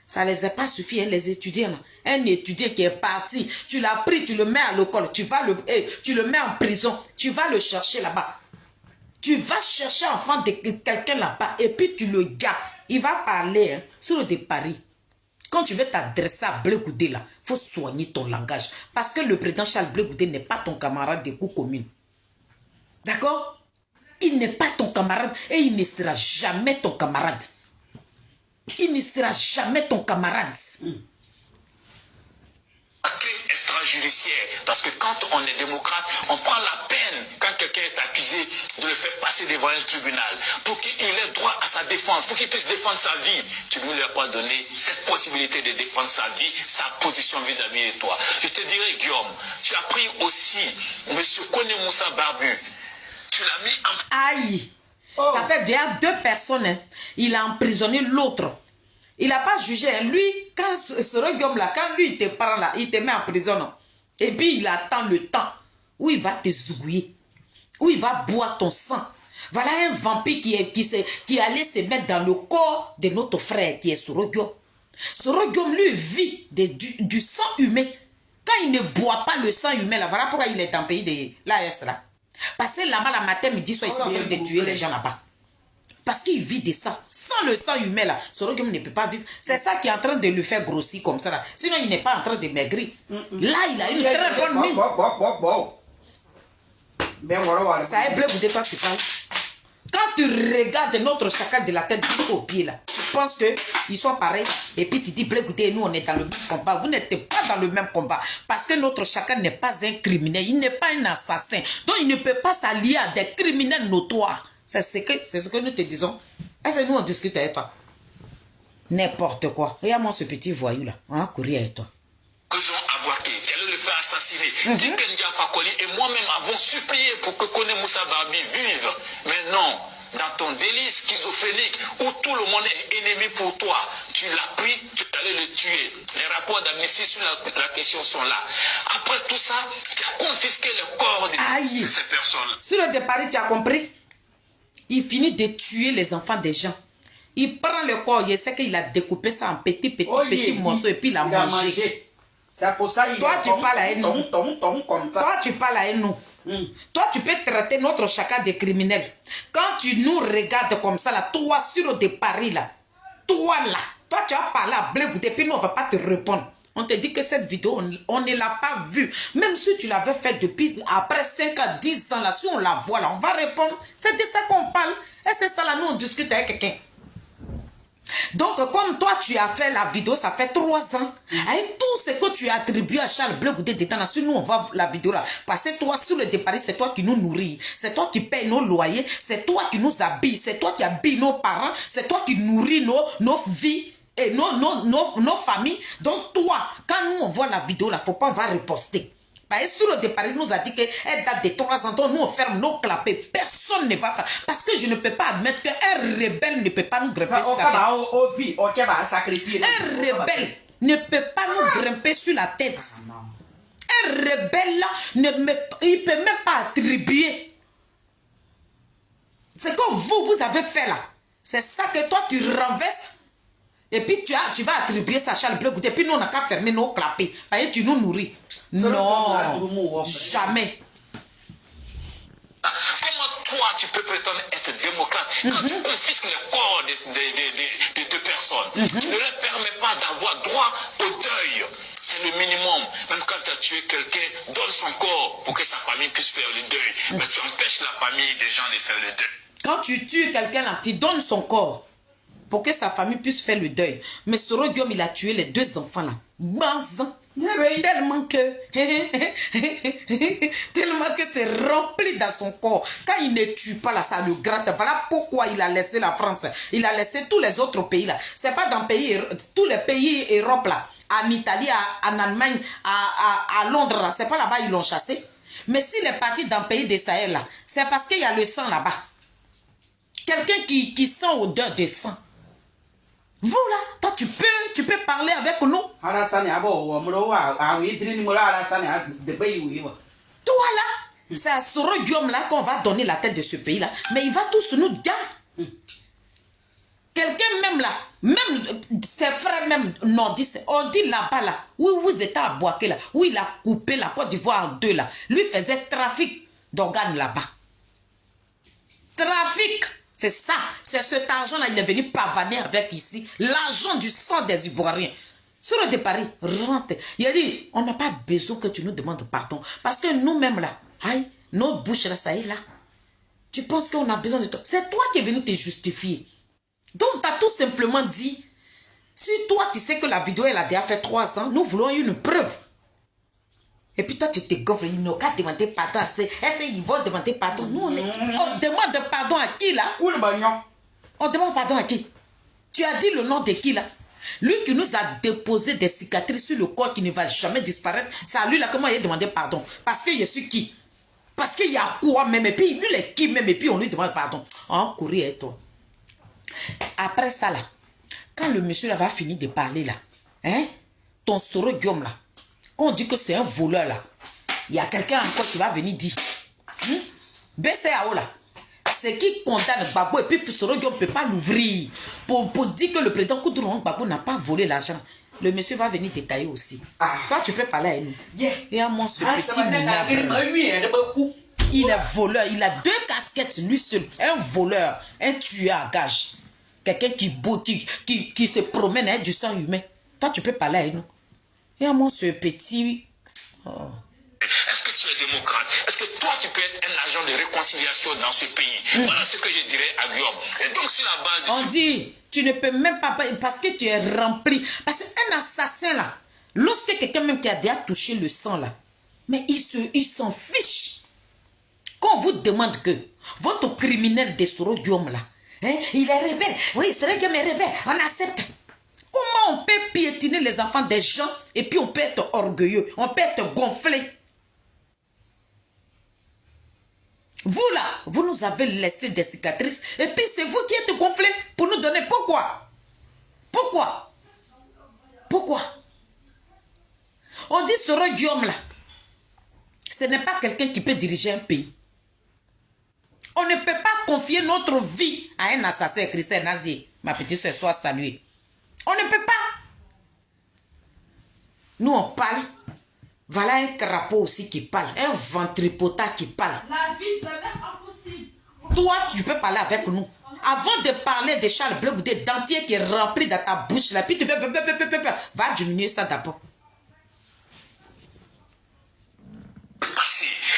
Ça ne les a pas suffi, hein, les étudiants. Là. Un étudiant qui est parti, tu l'as pris, tu le mets à l'école, tu le mets en prison, tu vas le chercher là-bas. Tu vas chercher enfant de quelqu'un là-bas et puis tu le gardes. Il va parler hein, sur le de Paris. Quand tu veux t'adresser à Blé Goudé là, il faut soigner ton langage. Parce que le président Charles Blé Goudé n'est pas ton camarade de coups communes. D'accord? Il n'est pas ton camarade et il ne sera jamais ton camarade. Il ne sera jamais ton camarade. Crime extrajudiciaire, parce que quand on est démocrate, on prend la peine quand quelqu'un est accusé de le faire passer devant un tribunal pour qu'il ait droit à sa défense, pour qu'il puisse défendre sa vie. Tu ne lui as pas donné cette possibilité de défendre sa vie, sa position vis-à-vis de toi. Je te dirais, Guillaume, tu as pris aussi M. Koné Moussa Barbu. Tu l'as mis en... Aïe! Oh. Ça fait déjà 2 personnes. Hein. Il a emprisonné l'autre. Il n'a pas jugé. Hein. Lui, quand ce Guillaume là, quand lui il te prend là, il te met en prison. Non? Et puis il attend le temps. où il va te zougouiller, où il va boire ton sang. Voilà un vampire qui allait se mettre dans le corps de notre frère qui est Sorogium. Sorogium, lui, vit du sang humain. Quand il ne boit pas le sang humain, là, voilà pourquoi il est dans le pays de l'AS là. Parce que là-bas, la matin, midi, soit il se de tuer les gens là-bas. Parce qu'il vit de ça. Sans le sang humain là, Sorogium ne peut pas vivre. C'est ça qui est en train de le faire grossir comme ça là. Sinon, il n'est pas en train de maigrir. Là, il a une très bonne mine. Ça est bleu, vous toi tu parles. Quand tu regardes notre chacal de la tête jusqu'au pied là, tu penses qu'ils sont pareils. Et puis tu dis, écoutez, nous on est dans le même combat. Vous n'êtes pas dans le même combat. Parce que notre chacal n'est pas un criminel. Il n'est pas un assassin. Donc il ne peut pas s'allier à des criminels notoires. C'est ce que nous te disons. Est-ce que nous on discute avec toi? N'importe quoi. Regarde-moi ce petit voyou là. On va courir avec toi. À Boaké, qui allait le faire assassiner. Dikendia Fakoli et moi-même avons supplié pour que Kone Moussa Babi vive. Mais non, dans ton délice schizophrénique où tout le monde est ennemi pour toi, tu l'as pris, tu allais le tuer. Les rapports d'amnistie sur la question sont là. Après tout ça, tu as confisqué le corps de ces personnes. Sur le départ, tu as compris? Il finit de tuer les enfants des gens. Il prend le corps, je sais qu'il a découpé ça en petits morceaux et puis il a mangé. C'est pour ça qu'il toi, tu parles à nous. Toi, tu parles à nous. Toi, tu peux traiter notre chacal de criminel. Quand tu nous regardes comme ça, là, toi, sur de Paris, là, toi, là, toi, tu as parlé à Blé Goudé, puis nous, on ne va pas te répondre. On te dit que cette vidéo, on ne l'a pas vue. Même si tu l'avais fait depuis, après 5 à 10 ans, là, si on la voit, là, on va répondre. C'est de ça qu'on parle. Et c'est ça, là, nous, on discute avec quelqu'un. Donc, comme toi, tu as fait la vidéo, ça fait 3 ans. Avec tout ce que tu as attribué à Charles Blé Goudé dedans, si nous, on va la vidéo là. Parce que toi, sur le départ, c'est toi qui nous nourris. C'est toi qui payes nos loyers. C'est toi qui nous habilles. C'est toi qui habilles nos parents. C'est toi qui nourris nos vies et nos familles. Donc, toi, quand nous, on voit la vidéo là, faut pas, on va reposter. Parce que sur le départ, il nous a dit qu'elle date de 3 ans. Donc, nous, on ferme nos clapets. Personne ne va faire. Parce que je ne peux pas admettre qu'un rebelle ne peut pas nous grimper sur la tête. Un rebelle ne peut pas nous grimper sur la tête. Un rebelle, là, il ne peut même pas attribuer. C'est comme vous avez fait là. C'est ça que toi, tu renverses. Et puis, tu vas attribuer ça à Charles Blé Goudé. Et puis, nous, on n'a qu'à fermer nos clapets. Parce que tu nous nourris. Non, jamais. Comment toi, tu peux prétendre être démocrate quand tu confisques le corps de deux personnes? Tu ne leur permets pas d'avoir droit au deuil. C'est le minimum. Même quand tu as tué quelqu'un, donne son corps pour que sa famille puisse faire le deuil. Mais tu empêches la famille des gens de faire le deuil. Quand tu tues quelqu'un là, tu donnes son corps pour que sa famille puisse faire le deuil. Mais Sorogium, il a tué les 2 enfants là. Tellement que c'est rempli dans son corps. Quand il ne tue pas là, ça le gratte. Voilà pourquoi il a laissé la France. Il a laissé tous les autres pays là. C'est pas dans tous les pays Europe là. En Italie, en Allemagne, à Londres là. C'est pas là-bas ils l'ont chassé. Mais s'il est parti dans le pays des Sahel là, c'est parce qu'il y a le sang là-bas. Quelqu'un qui sent odeur de sang. Vous là, toi tu peux parler avec nous. Toi là, c'est à Sorogium là qu'on va donner la tête de ce pays là. Mais il va tous nous dire. Quelqu'un même là, même ses frères même nordistes, on dit là-bas là, où vous êtes à Boaké là, où il a coupé la Côte d'Ivoire en 2 là. Lui faisait trafic d'organes là-bas. Trafic. C'est ça, c'est cet argent-là, il est venu pavaner avec ici. L'argent du sang des Ivoiriens. Sur le départ, rentre. Il a dit, on n'a pas besoin que tu nous demandes pardon. Parce que nous-mêmes là, aïe, notre bouche là, ça est là. Tu penses qu'on a besoin de toi. C'est toi qui es venu te justifier. Donc, tu as tout simplement dit, si toi, tu sais que la vidéo, elle a déjà fait 3 ans, nous voulons une preuve. Et puis toi, tu te goffres, ils n'ont qu'à demander pardon. Est-ce qu'ils vont demander pardon? Nous, on demande pardon à qui là? On demande pardon à qui? Tu as dit le nom de qui là? Lui qui nous a déposé des cicatrices sur le corps qui ne va jamais disparaître, c'est à lui là comment il a demandé pardon. Parce que je suis qui? Parce qu'il y a quoi même? Et puis lui, il est qui même? Et puis on lui demande pardon. On courit avec toi. Après ça là, quand le monsieur là va finir de parler là, hein? Ton Sorogium là, quand on dit que c'est un voleur là, il y a quelqu'un encore qui va venir dire. BCAO là, ce qui condamne Gbagbo et puis Soro Guillaume ne peut pas l'ouvrir pour dire que le président Koudou Gbagbo n'a pas volé l'argent. Le monsieur va venir détailler aussi. Toi, tu peux parler à nous. Et à moi, ce petit minable, il est voleur. Il a 2 casquettes, lui seul. Un voleur, un tueur à gage. Quelqu'un qui se promène avec du sang humain. Toi, tu peux parler à nous. Et à moi, ce petit... Oh. Est-ce que tu es démocrate? Est-ce que toi, tu peux être un agent de réconciliation dans ce pays? Voilà ce que je dirais à Guillaume. Et donc, sur la base de... On dit, tu ne peux même pas... Parce que tu es rempli. Parce qu'un assassin, là, lorsque quelqu'un même qui a déjà touché le sang, là, mais il s'en fiche. Quand on vous demande que votre criminel de Soro Guillaume, là, hein, il est rebelle. Oui, Soro Guillaume est rebelle. On accepte. Comment on peut piétiner les enfants des gens et puis on peut être orgueilleux, on peut être gonflé? Vous là, vous nous avez laissé des cicatrices et puis c'est vous qui êtes gonflés pour nous donner. Pourquoi? Pourquoi? Pourquoi? On dit Soro Guillaume là, ce n'est pas quelqu'un qui peut diriger un pays. On ne peut pas confier notre vie à un assassin. Christelle Nazier, ma petite soeur, soit saluée. On ne peut pas. Nous, on parle. Voilà un crapaud aussi qui parle. Un ventripotent qui parle. La vie est impossible. Toi, tu peux parler avec nous. Avant de parler de Charles Blé Goudé dentier qui est rempli dans ta bouche, là, puis tu peux, va diminuer ça d'abord.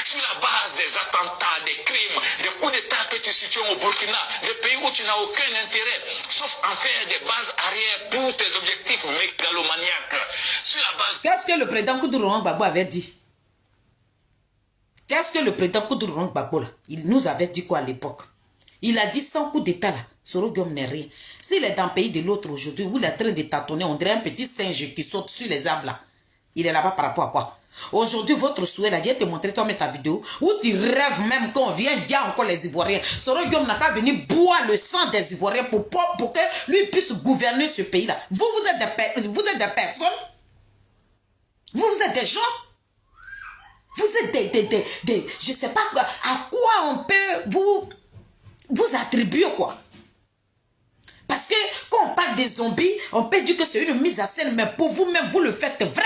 Sur la base des attentats, des crimes, des coups d'État que tu situes au Burkina, des pays où tu n'as aucun intérêt, sauf en faire des bases arrière pour tes objectifs mégalomaniaques. Sur la base... Qu'est-ce que le président Koudou Gbagbo avait dit? Qu'est-ce que le président Koudou Gbagbo, là, il nous avait dit quoi à l'époque? Il a dit sans coup d'État, là, Soro Guillaume n'est rien. S'il est dans le pays de l'autre aujourd'hui, où il est en train de tâtonner, on dirait un petit singe qui saute sur les arbres, là. Il est là-bas par rapport à quoi? Aujourd'hui, votre souhait, là, je vais te montrer toi-même ta vidéo, où tu rêves même qu'on vient, il y a encore les Ivoiriens. Soro Guillaume n'a qu'à venir boire le sang des Ivoiriens pour que lui puisse gouverner ce pays-là. Vous êtes des personnes. Vous êtes des gens. Vous êtes des je ne sais pas à quoi on peut vous attribuer, quoi. Parce que quand on parle des zombies, on peut dire que c'est une mise en scène, mais pour vous-même, vous le faites vrai.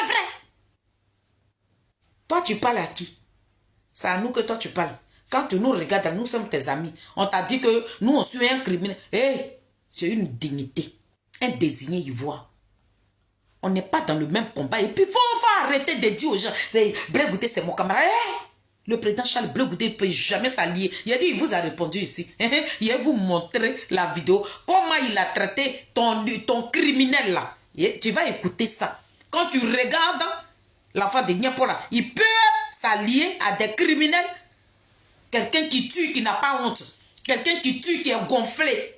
Toi, tu parles à qui? C'est à nous que toi, tu parles. Quand tu nous regardes, nous sommes tes amis. On t'a dit que nous, on suit un criminel. Hey, c'est une dignité. Un désigné ivoire. On n'est pas dans le même combat. Et puis, il faut arrêter de dire aux gens, Blé Goudé, c'est mon camarade. Hey, le président Charles Blé Goudé ne peut jamais s'allier. Il a dit, il vous a répondu ici. Il va vous montrer la vidéo. Comment il a traité ton criminel là. Et tu vas écouter ça. Quand tu regardes... L'enfant de Niapola, il peut s'allier à des criminels. Quelqu'un qui tue, qui n'a pas honte. Quelqu'un qui tue, qui est gonflé.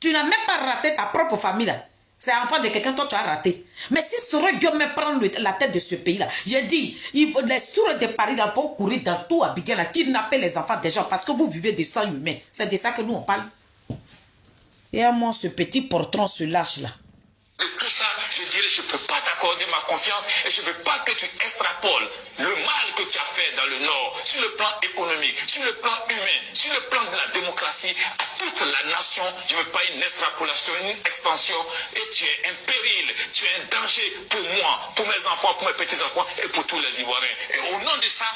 Tu n'as même pas raté ta propre famille là. C'est l'enfant de quelqu'un, toi tu as raté. Mais si Soro Guillaume me prend la tête de ce pays là, j'ai dit, les sourds de Paris là vont courir dans tout Abidjan là, kidnapper les enfants des gens parce que vous vivez de sang humain. C'est de ça que nous on parle. Et à moi, ce petit portron se lâche là. De tout ça, je dirais, je ne peux pas t'accorder ma confiance et je ne veux pas que tu extrapoles le mal que tu as fait dans le Nord, sur le plan économique, sur le plan humain, sur le plan de la démocratie, à toute la nation. Je ne veux pas une extrapolation, une extension. Et tu es un péril, tu es un danger pour moi, pour mes enfants, pour mes petits-enfants et pour tous les Ivoiriens. Et au nom de ça...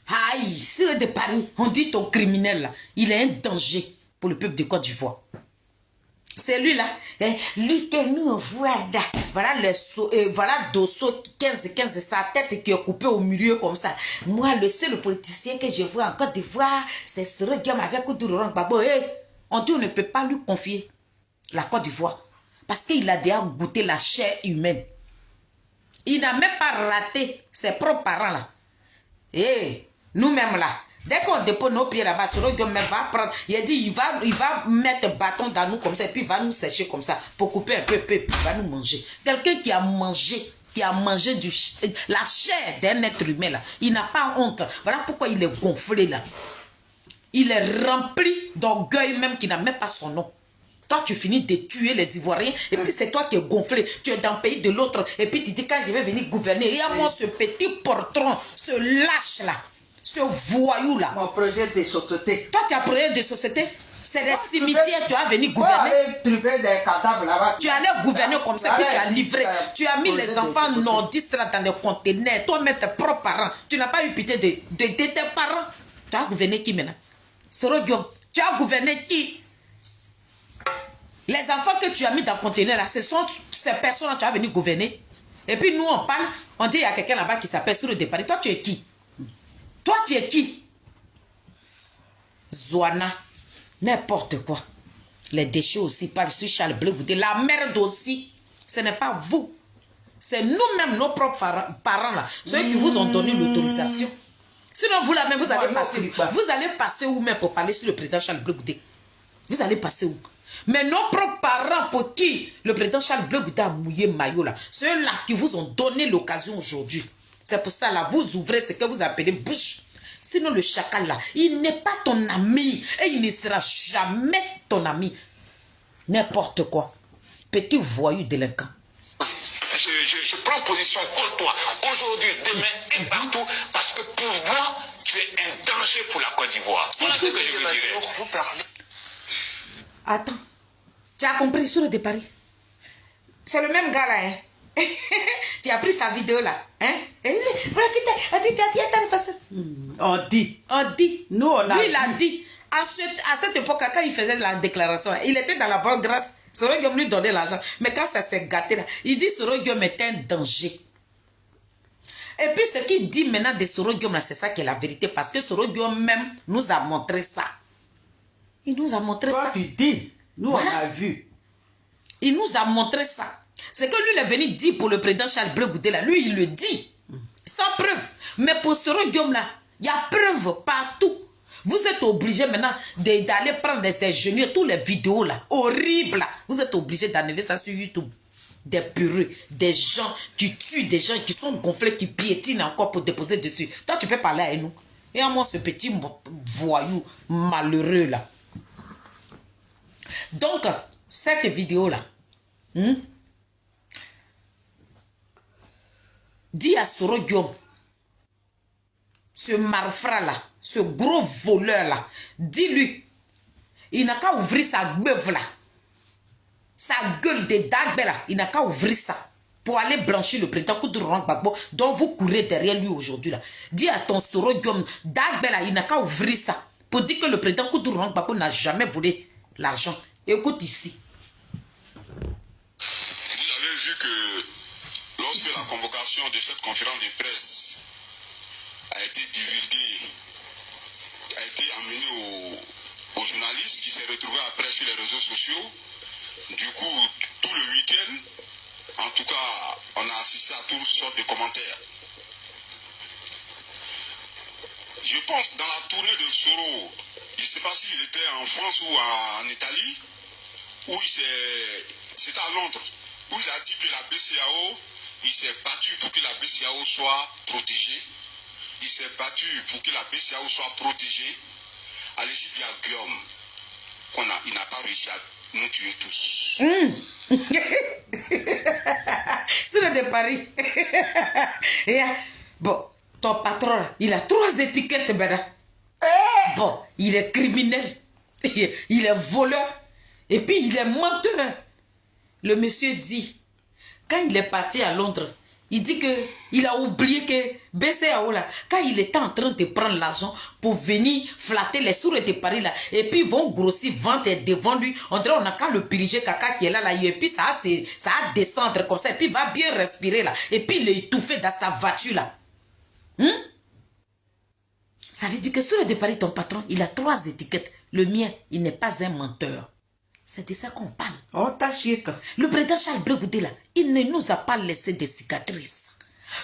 Aïe, sur le de Paris, on dit ton criminel là, il est un danger pour le peuple de Côte d'Ivoire. C'est lui là, lui que nous on voit là. Voilà voilà Dosso 15, sa tête qui est coupée au milieu comme ça. Moi, le seul politicien que je vois en Côte d'Ivoire, c'est Soro Guillaume avec Koudou Gbagbo. On dit on ne peut pas lui confier la Côte d'Ivoire parce qu'il a déjà goûté la chair humaine. Il n'a même pas raté ses propres parents là. Nous-mêmes là. Dès qu'on dépose nos pieds là-bas, Soro Guillaume va prendre. Il a dit, il va mettre bâton dans nous comme ça, et puis il va nous sécher comme ça, pour couper un peu, puis il va nous manger. Quelqu'un qui a mangé la chair d'un être humain là, il n'a pas honte. Voilà pourquoi il est gonflé là. Il est rempli d'orgueil même qui n'a même pas son nom. Toi, tu finis de tuer les Ivoiriens. Et puis, c'est toi qui es gonflé. Tu es dans le pays de l'autre. Et puis, tu dis, quand je vais venir gouverner, il y a moi ce petit portron, ce lâche-là, ce voyou-là. Mon projet de société. Toi, tu as projet de société. C'est des cimetières, tu as venu gouverner. Trouver des cadavres là-bas. Tu allais gouverner comme ça, puis tu as livré. Tu as mis les enfants nordistes là dans les conteneurs. Toi-même, tes propres parents. Tu n'as pas eu pitié de tes parents. Tu as gouverné qui maintenant? Soro Guillaume, tu as gouverné qui? Les enfants que tu as mis dans le conteneur là, ce sont ces personnes-là que tu as venu gouverner. Et puis nous, on parle, on dit il y a quelqu'un là-bas qui s'appelle Soro de Paris. Toi, tu es qui? Toi, tu es qui? Zouana. N'importe quoi. Les déchets aussi, par dessus Charles Bleu, la merde aussi. Ce n'est pas vous. C'est nous-mêmes, nos propres parents là. Ceux qui vous ont donné l'autorisation. Sinon, vous là-même, vous allez passer. Vous allez passer où même pour parler sur le président Charles Bleu Goudé? Vous allez passer où? Mais nos propres parents pour qui le président Charles Bleu Goudé a mouillé maillot là. Ceux-là qui vous ont donné l'occasion aujourd'hui. C'est pour ça là, vous ouvrez ce que vous appelez bouche. Sinon, le chacal là, il n'est pas ton ami. Et il ne sera jamais ton ami. N'importe quoi. Petit voyou délinquant. Je prends position contre toi. Aujourd'hui, demain et partout. Parce que pour moi, tu es un danger pour la Côte d'Ivoire. Voilà ce que je vous dirais. Attends. Tu as compris sur le départ? C'est le même gars là, hein? Tu as pris sa vidéo là, hein? On dit. On dit. Nous, on a. Lui, il a dit. Ensuite, à cette époque, quand il faisait la déclaration, il était dans la bonne grâce. Soro Guillaume lui donnait l'argent. Mais quand ça s'est gâté là, il dit Soro Guillaume est un danger. Et puis ce qu'il dit maintenant de Soro Guillaume là, c'est ça qui est la vérité. Parce que Soro Guillaume même nous a montré ça. Il nous a montré Toi, ça. tu dis. Nous, Voilà. on a vu. Il nous a montré ça. C'est que lui, il est venu dire pour le président Charles Bleu Goudé là. Lui, il le dit. Sans preuve. Mais pour Soro Guillaume là, il y a preuve partout. Vous êtes obligé maintenant d'aller prendre des ingénieurs, tous les vidéos là, horribles là. Vous êtes obligé d'enlever ça sur YouTube. Des pureux, des gens qui tuent, des gens qui sont gonflés, qui piétinent encore pour déposer dessus. Toi, tu peux parler à nous. Et à moi, ce petit voyou malheureux là. Donc, cette vidéo là, dis à Soro Guillaume, ce malfrat là, ce gros voleur là, dis-lui, il n'a qu'à ouvrir sa gueule là, sa gueule de dagbe là, il n'a qu'à ouvrir ça pour aller blanchir le président Koudourou Gbagbo dont vous courez derrière lui aujourd'hui là. Dis à ton Soro Guillaume, dagbe là, il n'a qu'à ouvrir ça pour dire que le président Koudourou Gbagbo n'a jamais volé l'argent. Écoute ici. Vous avez vu que lorsque la convocation de cette conférence de presse a été divulguée, a été amenée aux journalistes qui s'est retrouvé après sur les réseaux sociaux, du coup, tout le week-end, en tout cas, on a assisté à toutes sortes de commentaires. Je pense dans la tournée de Soro, je ne sais pas s'il était en France ou en Italie, où c'était à Londres, où il a dit que la BCAO, il s'est battu pour que la BCAO soit protégée. Il s'est battu pour que la BCAO soit protégée. Allez-y dire à Guillaume il n'a pas réussi à nous tuer tous. C'est le de Paris. Bon, ton patron, il a 3 étiquettes, madame. Bon, il est criminel. Il est voleur. Et puis, il est menteur. Le monsieur dit, quand il est parti à Londres, il dit que il a oublié que BCAO là, quand il était en train de prendre l'argent pour venir flatter les sourds de Paris là, et puis ils vont grossir, vendre devant lui, on dirait on a qu'à le piliger caca qui est là, et puis ça va descendre comme ça, et puis il va bien respirer là, et puis il est étouffé dans sa voiture là. Ça veut dire que sur le de Paris, ton patron, il a 3 étiquettes. Le mien, il n'est pas un menteur. C'est de ça qu'on parle. On t'a chié. Le président Charles Bleu Goudé là, il ne nous a pas laissé des cicatrices.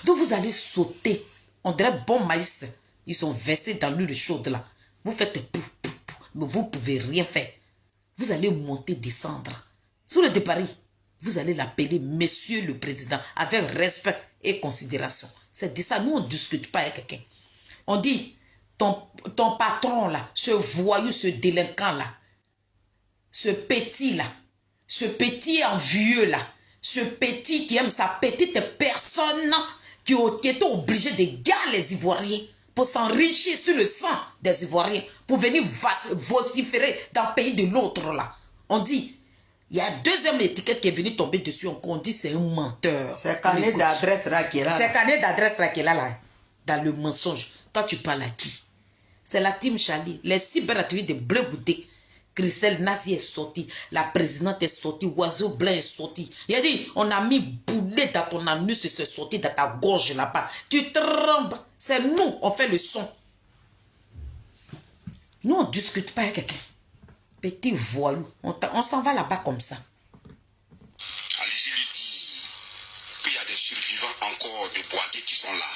Donc vous allez sauter. On dirait bon maïs. Ils sont versés dans l'huile chaude là. Vous faites pouf, pouf, pouf, mais vous ne pouvez rien faire. Vous allez monter, descendre. Sur le de Paris, vous allez l'appeler Monsieur le Président avec respect et considération. C'est de ça. Nous, on ne discute pas avec quelqu'un. On dit, ton patron là, ce voyou, ce délinquant là, ce petit-là, ce petit envieux là, ce petit qui aime sa petite personne qui était obligé de garder les Ivoiriens pour s'enrichir sur le sang des Ivoiriens, pour venir vociférer dans le pays de l'autre là. On dit, il y a deuxième étiquette qui est venue tomber dessus encore, on dit c'est un menteur. C'est carnet d'adresse là qui est là. C'est carnet d'adresse là qui est là, dans le mensonge. Toi tu parles à qui? C'est la team Charlie, les cyberactivistes de Bleu Goudé. Christelle Nazi est sortie, la présidente est sortie, Oiseau Blanc est sorti. Il a dit, on a mis boulet dans ton anus et c'est sorti dans ta gorge là-bas. Tu trembles. C'est nous, on fait le son. Nous, on ne discute pas avec quelqu'un. Petit voyou, on s'en va là-bas comme ça. Allez-y lui dire qu'il y a des survivants encore de Boaké qui sont là.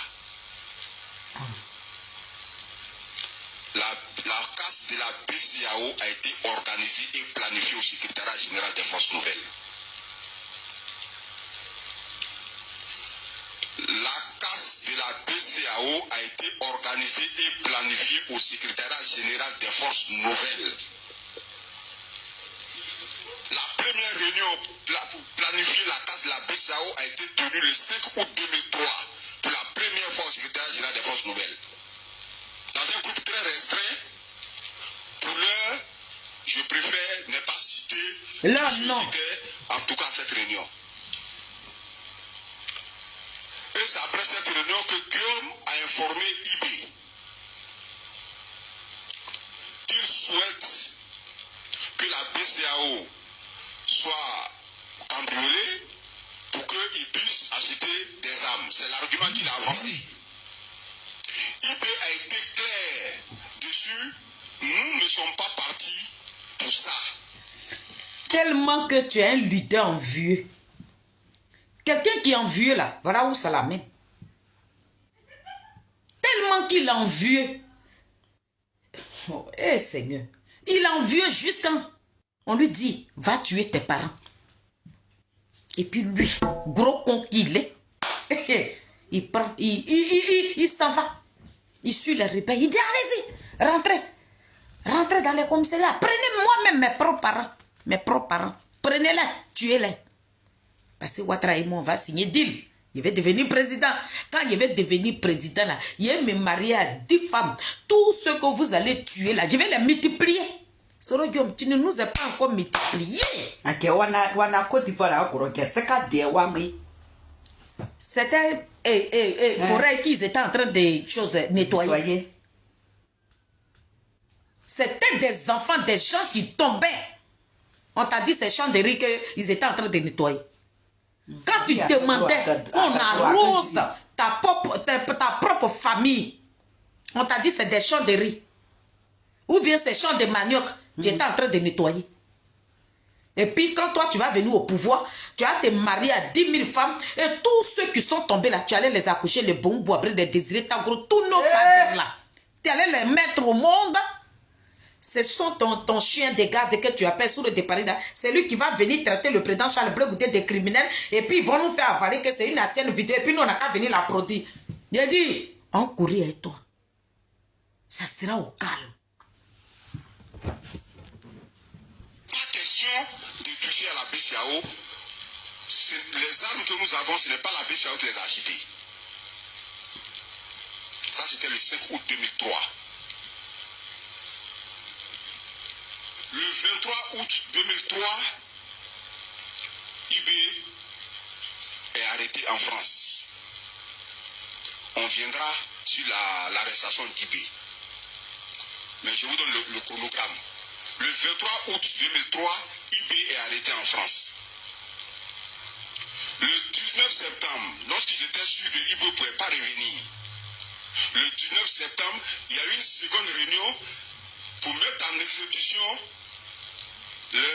La casse de la BCAO a été organisée et planifiée au secrétariat général des forces nouvelles. La casse de la BCAO a été organisée et planifiée au secrétariat général des forces nouvelles. La première réunion pour planifier la casse de la BCAO a été tenue le 5 août 2003 pour la première fois au secrétariat général des forces nouvelles. Dans un groupe très restreint, pour l'heure, je préfère ne pas citer Là, ceux non. qui étaient en tout cas à cette réunion. Et c'est après cette réunion que Guillaume a informé IB qu'il souhaite que la BCAO soit cambriolée pour qu'il puisse acheter des armes. C'est l'argument qu'il a avancé. IB a été clair dessus. Nous ne sommes pas partis pour ça. Tellement que tu es un leader envieux. Quelqu'un qui est envieux là, voilà où ça l'amène. Tellement qu'il est envieux. Oh, Seigneur. Il est envieux juste quand on lui dit, va tuer tes parents. Et puis lui, gros con qu'il est, il prend, il s'en va. Il suit les rebelles. Il dit, allez-y, rentrez. Rentrez dans les commissariats. Prenez moi-même mes propres parents. Prenez-les, tuez-les. Parce que Ouattara et moi, on va signer deal. Il va devenir président. Quand il va devenir président, là, il va me marier à 10 femmes. Tous ceux que vous allez tuer, là, je vais les multiplier. Soro Guillaume, tu ne nous as pas encore multiplié. C'était forêt qu'ils étaient en train de nettoyer. C'était des enfants, des gens qui tombaient. On t'a dit ces champs de riz qu'ils étaient en train de nettoyer. Quand tu demandais qu'on arrose ta propre famille, on t'a dit c'est des champs de riz. Ou bien ces champs de manioc, tu étais en train de nettoyer. Et puis quand toi tu vas venir au pouvoir, tu vas te marier à 10 000 femmes et tous ceux qui sont tombés là, tu allais les accoucher, les bons bois, les désirés, tous nos cadres là. Tu allais les mettre au monde. Ce sont ton chien de garde que tu appelles sous le départ là. C'est lui qui va venir traiter le président Charles Bleu Goudé des criminels. Et puis ils vont nous faire avaler que c'est une ancienne vidéo. Et puis nous on n'a qu'à venir la produire. Il a dit, on courir avec toi. Ça sera au calme. Pas question de toucher à la BCAO. Les armes que nous avons, ce n'est pas la BCAO qui les a achetées. Ça, c'était le 5 août 2003. Le 23 août 2003, IB est arrêté en France. On viendra sur l'arrestation d'IB. Mais je vous donne le chronogramme. Le 23 août 2003, IB est arrêté en France. Le 19 septembre, lorsqu'ils étaient sûrs que IB ne pouvait pas revenir, le 19 septembre, il y a eu une seconde réunion pour mettre en exécution le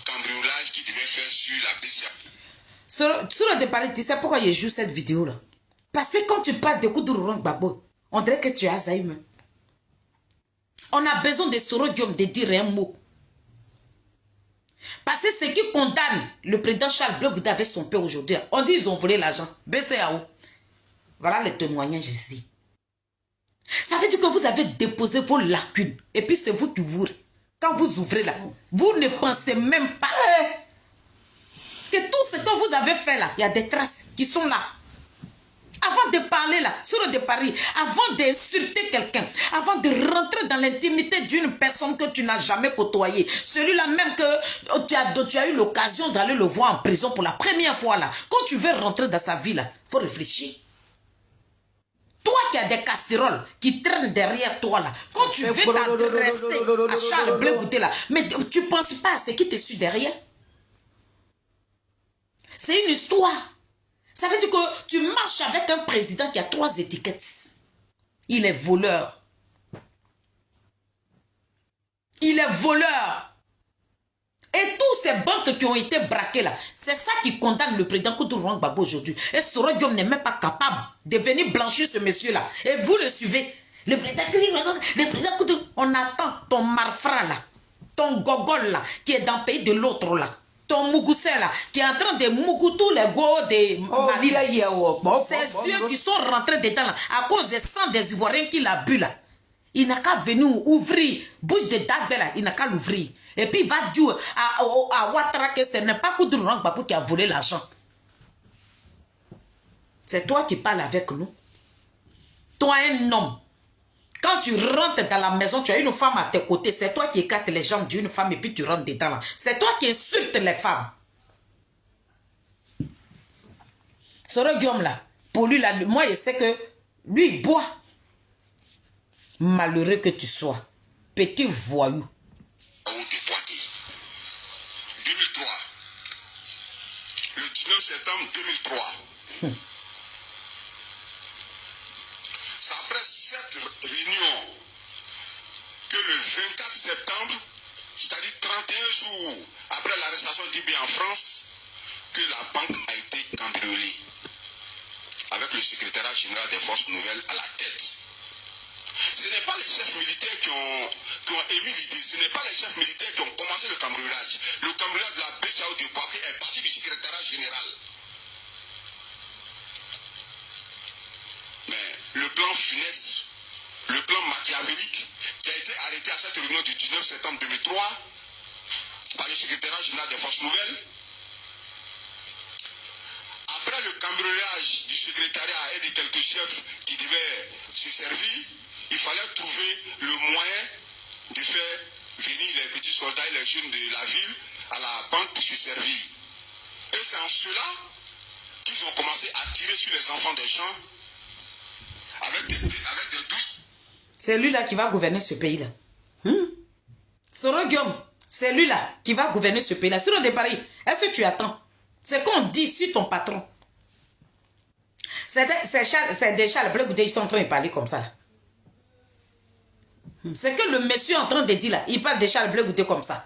cambriolage qui devait faire sur la BCA. Sur le départ, tu sais pourquoi je joue cette vidéo là? Parce que quand tu parles de Koudourou Gbagbo, on dirait que tu as Alzheimer. On a besoin de Soro Guillaume de dire un mot. Parce que ce qui condamne le président Charles Bleu Goudé avec son père aujourd'hui, on dit qu'ils ont volé l'argent. BCAO. Voilà les témoignages ici. Ça veut dire que vous avez déposé vos lacunes. Et puis c'est vous qui vous... Quand vous ouvrez là, vous ne pensez même pas que tout ce que vous avez fait là, il y a des traces qui sont là. Avant de parler là, sur le départ, avant d'insulter quelqu'un, avant de rentrer dans l'intimité d'une personne que tu n'as jamais côtoyée, celui-là même que tu as eu l'occasion d'aller le voir en prison pour la première fois là, quand tu veux rentrer dans sa vie là, il faut réfléchir. Toi qui as des casseroles qui traînent derrière toi là, quand tu veux t'adresser à Charles Blé Goudé là, mais tu ne penses pas à ce qui te suit derrière. C'est une histoire. Ça veut dire que tu marches avec un président qui a 3 étiquettes. Il est voleur. Il est voleur. Et tous ces banques qui ont été braquées là, c'est ça qui condamne le président Koudou Rwang Gbagbo aujourd'hui. Et Soro Diom n'est même pas capable de venir blanchir ce monsieur-là. Et vous le suivez. Le président Koudou, on attend ton marfra là, ton gogol là, qui est dans le pays de l'autre là. Ton Mougoussé là, qui est en train de mougoutou les go de Mali. C'est ceux qui sont rentrés dedans là, à cause des sang des Ivoiriens qu'il a bu là. Il n'a qu'à venir ouvrir, bouche de Dagbe là, il n'a qu'à l'ouvrir. Et puis il va dire à Ouattara que ce n'est pas Koudou Rwang Gbagbo qui a volé l'argent. C'est toi qui parles avec nous. Toi un homme. Quand tu rentres dans la maison, tu as une femme à tes côtés. C'est toi qui écartes les jambes d'une femme et puis tu rentres dedans. C'est toi qui insultes les femmes. Soro Guillaume là, pour lui là, moi je sais que lui il boit. Malheureux que tu sois. Petit voyou. 2003. Le 19 septembre 2003. C'est après cette réunion que le 24 septembre, c'est-à-dire 31 jours après l'arrestation d'Ibé en France, que la banque a été cambriolée, avec le secrétariat général des forces nouvelles à la tête. Ce n'est pas les chefs militaires qui ont émis l'idée, ce n'est pas les chefs militaires qui ont commencé le cambriolage. Le cambriolage de la BCAO de Bouaké est parti du secrétariat général. Mais le plan funeste, le plan machiavélique qui a été arrêté à cette réunion du 19 septembre 2003 par le secrétariat général des forces nouvelles, après le cambriolage du secrétariat et de quelques chefs qui devaient se servir, il fallait trouver le moyen de faire venir les petits soldats et les jeunes de la ville à la banque pour se servir. Et c'est en cela qu'ils ont commencé à tirer sur les enfants des gens avec des douces. C'est lui là qui va gouverner ce pays là. Soro Guillaume, c'est lui là qui va gouverner ce pays là. Sur le départ, est-ce que tu attends? C'est qu'on dit sur ton patron. C'est des Charles Blé Goudé, ils sont en train de parler comme ça là. C'est que le monsieur est en train de dire là, il parle de Charles Blé Goudé comme ça.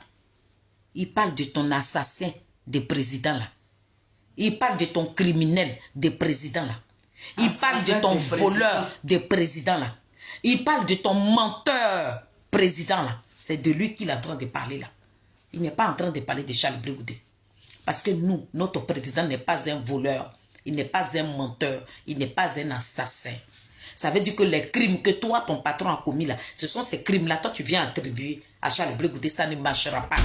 Il parle de ton assassin de président là. Il parle de ton criminel de président là. Il parle de ton voleur de président là. Il parle de ton menteur président là. C'est de lui qu'il est en train de parler là. Il n'est pas en train de parler de Charles Blé Goudé. Parce que nous, notre président n'est pas un voleur. Il n'est pas un menteur. Il n'est pas un assassin. Ça veut dire que les crimes que toi, ton patron a commis là, ce sont ces crimes-là. Toi, tu viens attribuer à Charles Blé Goudé. Ça ne marchera pas.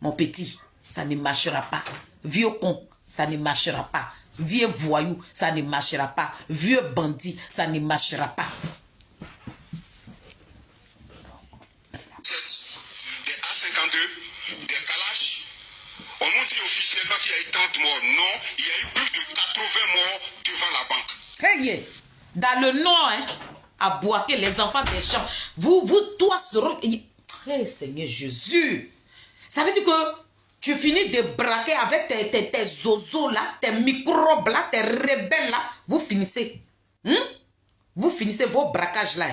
Mon petit, ça ne marchera pas. Vieux con, ça ne marchera pas. Vieux voyou, ça ne marchera pas. Vieux bandit, ça ne marchera pas. Des A52, des Kalash. On nous dit officiellement qu'il y a eu 30 morts. Non, il y a eu plus de 80 morts devant la banque. Hey, dans le nord, hein, à Bouaké, les enfants des champs, vous, toi, seront... Hey, Seigneur Jésus. Ça veut dire que tu finis de braquer avec tes zozos là, tes microbes là, tes rebelles là. Vous finissez. Vous finissez vos braquages là.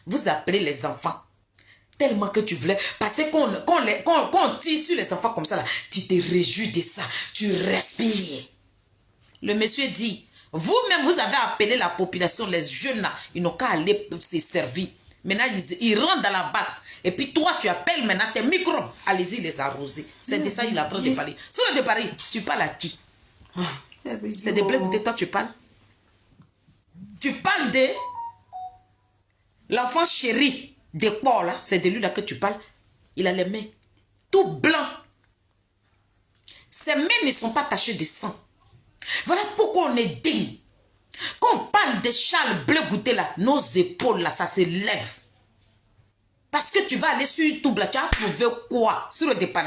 Vous appelez les enfants. Tellement que tu voulais. Parce que quand on tire sur les enfants comme ça là, tu te réjouis de ça. Tu respires. Le monsieur dit... Vous-même, vous avez appelé la population, les jeunes là, ils n'ont qu'à aller se servir. Maintenant, ils rentrent dans la batte. Et puis toi, tu appelles maintenant tes microbes. Allez-y les arroser. C'est de ça qu'il est en train de parler. Sur le départ, tu parles à qui? C'est des Blé Goudé, toi tu parles. Tu parles de l'enfant chéri de quoi là? C'est de lui là que tu parles. Il a les mains tout blancs. Ses mains ne sont pas tachées de sang. Voilà pourquoi on est digne. Quand on parle des châles bleu goûté là, nos épaules là, ça se lève. Parce que tu vas aller sur YouTube là, tu as trouvé quoi sur le départ?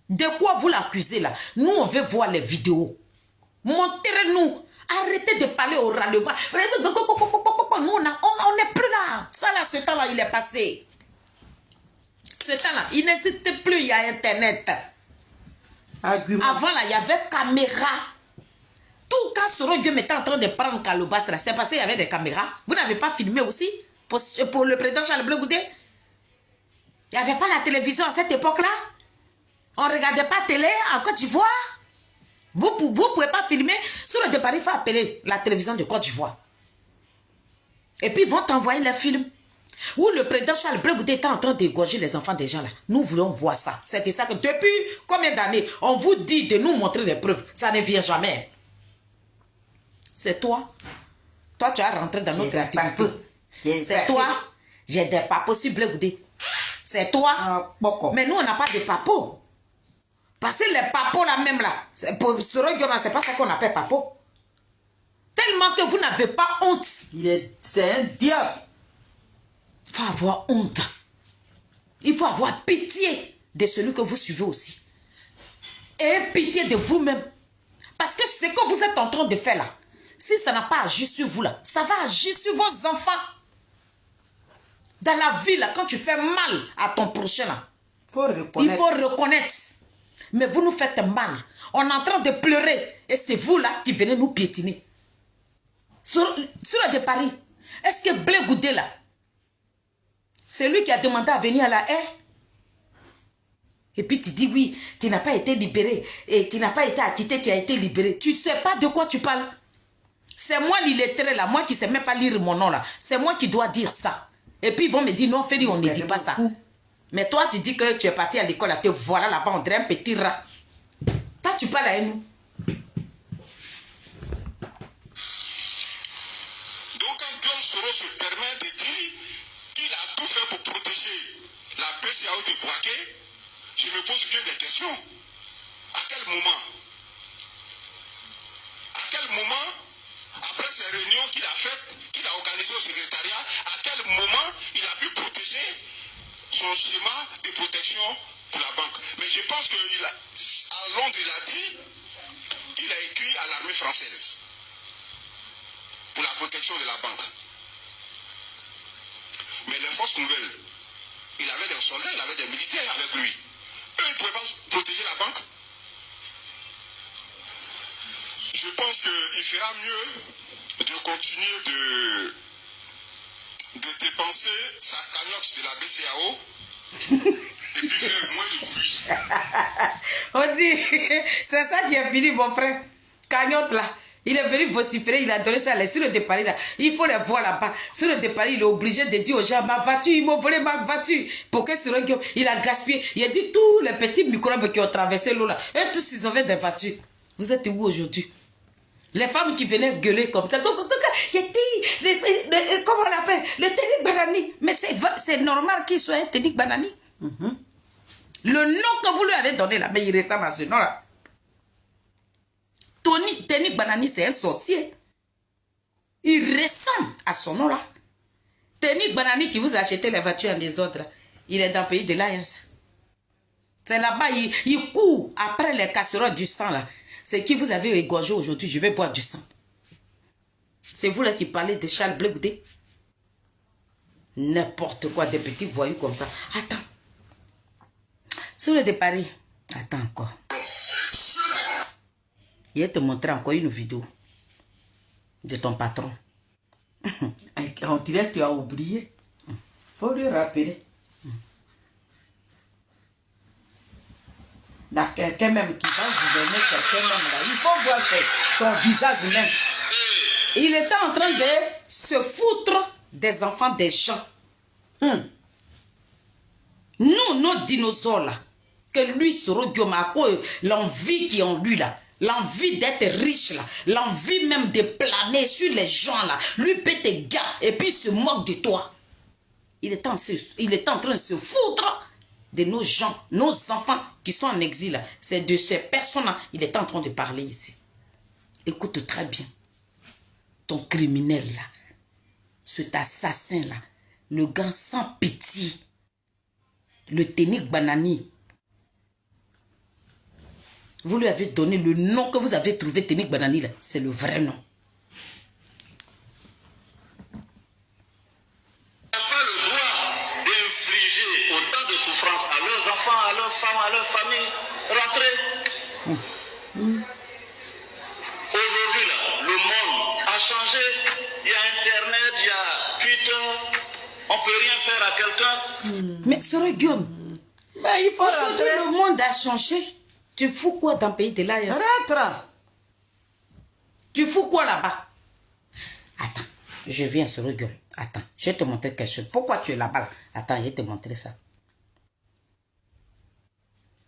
De quoi vous l'accusez là? Nous, on veut voir les vidéos. Montrez-nous. Arrêtez de parler au radio. Nous, on n'est plus là. Ça là, ce temps-là, il est passé. Ce temps-là, il n'existe plus, il y a Internet. Argument. Avant là, il y avait caméra. Tout quand Soro Dieu était en train de prendre Kalobas, c'est parce qu'il y avait des caméras. Vous n'avez pas filmé aussi pour le président Charles Blé Goudé? Il n'y avait pas la télévision à cette époque-là? On ne regardait pas télé en Côte d'Ivoire? Vous ne pouvez pas filmer. Sur le départ, il faut appeler la télévision de Côte d'Ivoire. Et puis ils vont t'envoyer les films. Où le président Charles Blé Goudé était en train d'égorger les enfants des gens là. Nous voulons voir ça. C'était ça que depuis combien d'années on vous dit de nous montrer des preuves. Ça ne vient jamais. C'est toi. Toi, tu as rentré dans notre activité. C'est toi. J'ai des papos sur Blé Goudé. C'est toi. Mais nous, on n'a pas de papos. Parce que les papos là même là, pour ce regard, c'est pas ça qu'on appelle papos. Tellement que vous n'avez pas honte. C'est un diable. Il faut avoir honte. Il faut avoir pitié de celui que vous suivez aussi. Et pitié de vous-même. Parce que ce que vous êtes en train de faire là, si ça n'a pas agi sur vous là, ça va agir sur vos enfants. Dans la vie là, quand tu fais mal à ton prochain là, il faut reconnaître. Mais vous nous faites mal. On est en train de pleurer. Et c'est vous là qui venez nous piétiner. Sur le de Paris, est-ce que Blé Goudé là, c'est lui qui a demandé à venir à la haie? Et puis tu dis oui, tu n'as pas été libéré. Et tu n'as pas été acquitté, tu as été libéré. Tu ne sais pas de quoi tu parles. C'est moi l'illettré là, moi qui ne sais même pas lire mon nom là. C'est moi qui dois dire ça. Et puis ils vont me dire non, Félix, on ne dit pas ça. Mais toi tu dis que tu es parti à l'école, là, te voilà là-bas, on dirait un petit rat. Toi tu parles à nous. Donc quand Guillaume Soro se permet de dire qu'il a tout fait pour protéger la BCAO de Boaké, je me pose bien des questions. À quel moment? À quel moment, après ces réunions qu'il a faites, qu'il a organisées au secrétariat, à quel moment il a pu protéger son schéma de protection pour la banque? Mais je pense qu'à Londres, il a dit qu'il a écrit à l'armée française pour la protection de la banque. Mais les forces nouvelles, il avait des soldats, il avait des militaires avec lui. Eux, ils ne pouvaient pas protéger la banque. Je pense qu'il fera mieux de continuer de dépenser sa cagnotte de la BCAO et puis faire moins de bruit. On dit, c'est ça qui est fini, mon frère. Cagnotte là. Il est venu vociférer, il a donné ça sur le départ là. Il faut les voir là-bas. Sur le départ, il est obligé de dire aux gens, ma voiture, ils m'ont volé ma voiture. Pour que sur il a gaspillé. Il a dit tous les petits microbes qui ont traversé l'eau là. Et tous ils avaient des voitures. Vous êtes où aujourd'hui? Les femmes qui venaient gueuler comme ça. Comment on l'appelle? Le Ténique Banani. Mais c'est normal qu'il soit un Ténique Banani. Le nom que vous lui avez donné là, mais il ressemble à ce nom là. Ténique Banani, c'est un sorcier. Il ressemble à son nom là. Ténique Banani qui vous a acheté les voitures en désordre, il est dans le pays de l'Alliance. C'est là-bas, il court après les casseroles du sang là. C'est qui vous avez égorgé aujourd'hui, je vais boire du sang. C'est vous là qui parlez de Charles Blé Goudé. N'importe quoi, des petits voyous comme ça. Attends. Sur le départ, attends encore. Je vais te montrer encore une vidéo de ton patron. On dirait que tu as oublié. Faut lui rappeler. Il y a quelqu'un même qui va gouverner, quelqu'un même là. Il faut voir son visage même. Il était en train de se foutre des enfants des gens. Nous, nos dinosaures là, que lui, Soro Diomako, l'envie qui est en lui là, l'envie d'être riche là, l'envie même de planer sur les gens là, lui pète tes gars et puis il se moque de toi. Il est en train de se foutre de nos gens, nos enfants qui sont en exil. C'est de ces personnes-là il est en train de parler ici. Écoute très bien. Ton criminel là, cet assassin là, le gars sans pitié, le Tenik Banani. Vous lui avez donné le nom que vous avez trouvé, Tenik Banani là, c'est le vrai nom. À leurs enfants, à leurs femmes, à leurs familles, rentrer. Aujourd'hui, là, le monde a changé. Il y a Internet, il y a Twitter. On ne peut rien faire à quelqu'un. Mais Sœur Guillaume, Mais il faut aujourd'hui rentrer. le monde a changé. Tu fous quoi dans le pays de l'Aïs? Rentre. Tu fous quoi là-bas? Attends, je viens Sœur Guillaume. Attends, je vais te montrer quelque chose. Pourquoi tu es là-bas là? Attends, je vais te montrer ça.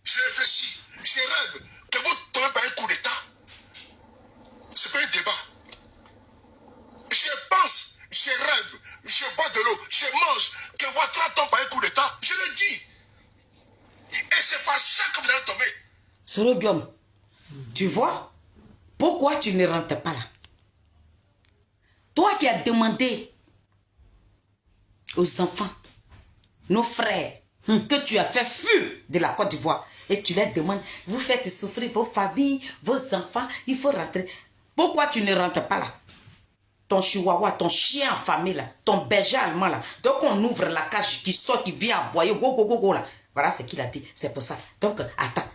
Je réfléchis, je rêve que vous tombez par un coup d'état. C'est pas un débat. Je pense, je rêve, je bois de l'eau, je mange, que Ouattara tombe par un coup d'état. Je le dis. Et c'est par ça que vous allez tomber. Sœur Guillaume, tu vois, pourquoi tu ne rentres pas là? Toi qui as demandé aux enfants, nos frères, que tu as fait fuir de la Côte d'Ivoire, et tu leur demandes, vous faites souffrir vos familles, vos enfants, il faut rentrer. Pourquoi tu ne rentres pas là? Ton chihuahua, ton chien affamé là, ton berger allemand là, donc on ouvre la cage qui sort, qui vient aboyer, go, go, go, go là. Voilà ce qu'il a dit, c'est pour ça. Donc, attends.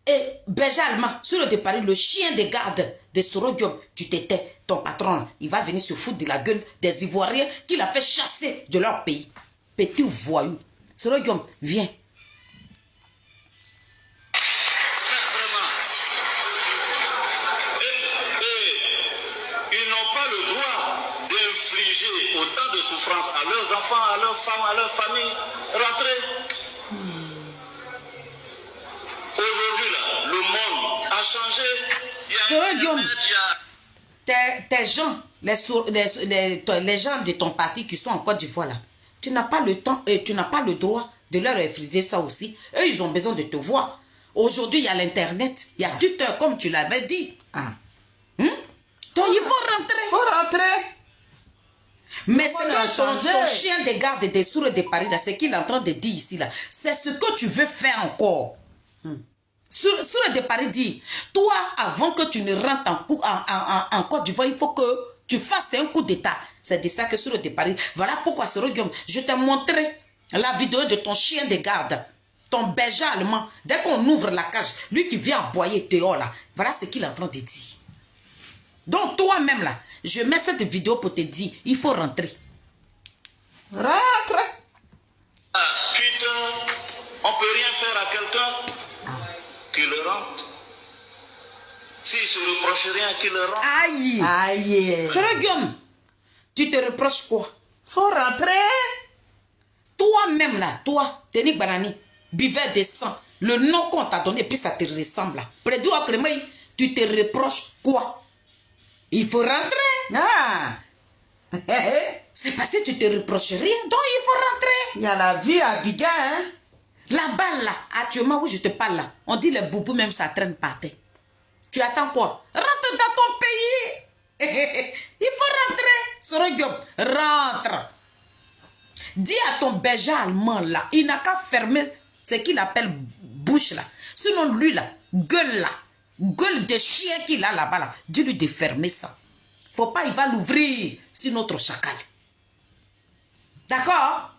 Et berger allemand, sur le départ, le chien de garde de Sœur Guillaume, tu t'étais, ton patron là, il va venir se foutre de la gueule des Ivoiriens qu'il a fait chasser de leur pays. Petit voyou. Sœur Guillaume, viens. Ils n'ont pas le droit d'infliger autant de souffrance à leurs enfants, à leurs femmes, à leurs familles. Rentrez. Aujourd'hui, là, le monde a changé. Il y a Sœur Guillaume, Internet, il y a... tes gens, les gens de ton parti qui sont en Côte d'Ivoire là, tu n'as pas le temps et tu n'as pas le droit de leur refuser ça aussi. Eux, ils ont besoin de te voir. Aujourd'hui, il y a l'Internet, il y a Twitter, comme tu l'avais dit. Ah. Donc, il faut rentrer. Faut rentrer. Mais Le c'est monde a que ton changé. chien de garde des sourds de Paris, là, c'est qu'il est en train de dire ici, là. C'est ce que tu veux faire encore. Sourd de Paris dit, toi, avant que tu ne rentres en Côte d'Ivoire, il faut que tu fasses un coup d'état. C'est de ça que Sourd de Paris. Voilà pourquoi, Sœur Guillaume, je t'ai montré la vidéo de ton chien de garde, ton berger allemand. Dès qu'on ouvre la cage, lui qui vient aboyer dehors, là, voilà ce qu'il est en train de dire. Donc, toi-même, là, je mets cette vidéo pour te dire, il faut rentrer. Rentre. Twitter, on ne peut rien faire à quelqu'un qui le rentre. S'il se reproche rien, qui le rentre. Aïe! Aïe. Sœur Guillaume, tu te reproches quoi? Faut rentrer. Toi-même là, toi, Tenik Banani, buveur de sang, le nom qu'on t'a donné, puis ça te ressemble là. Prédou à Crémeil, tu te reproches quoi? Il faut rentrer. Ah. C'est parce que tu te reproches rien, donc il faut rentrer. Il y a la vie à Biga, hein. Là-bas là, actuellement où je te parle là, on dit les boubous même ça traîne par terre. Tu attends quoi? Rentre dans ton pays. Il faut rentrer. Sœur Guillaume, rentre. Dis à ton berger allemand là, il n'a qu'à fermer ce qu'il appelle bouche là. Sinon lui là, gueule de chien qu'il a là-bas là, dis-lui de fermer ça. Faut pas, il va l'ouvrir sur notre chacal. D'accord?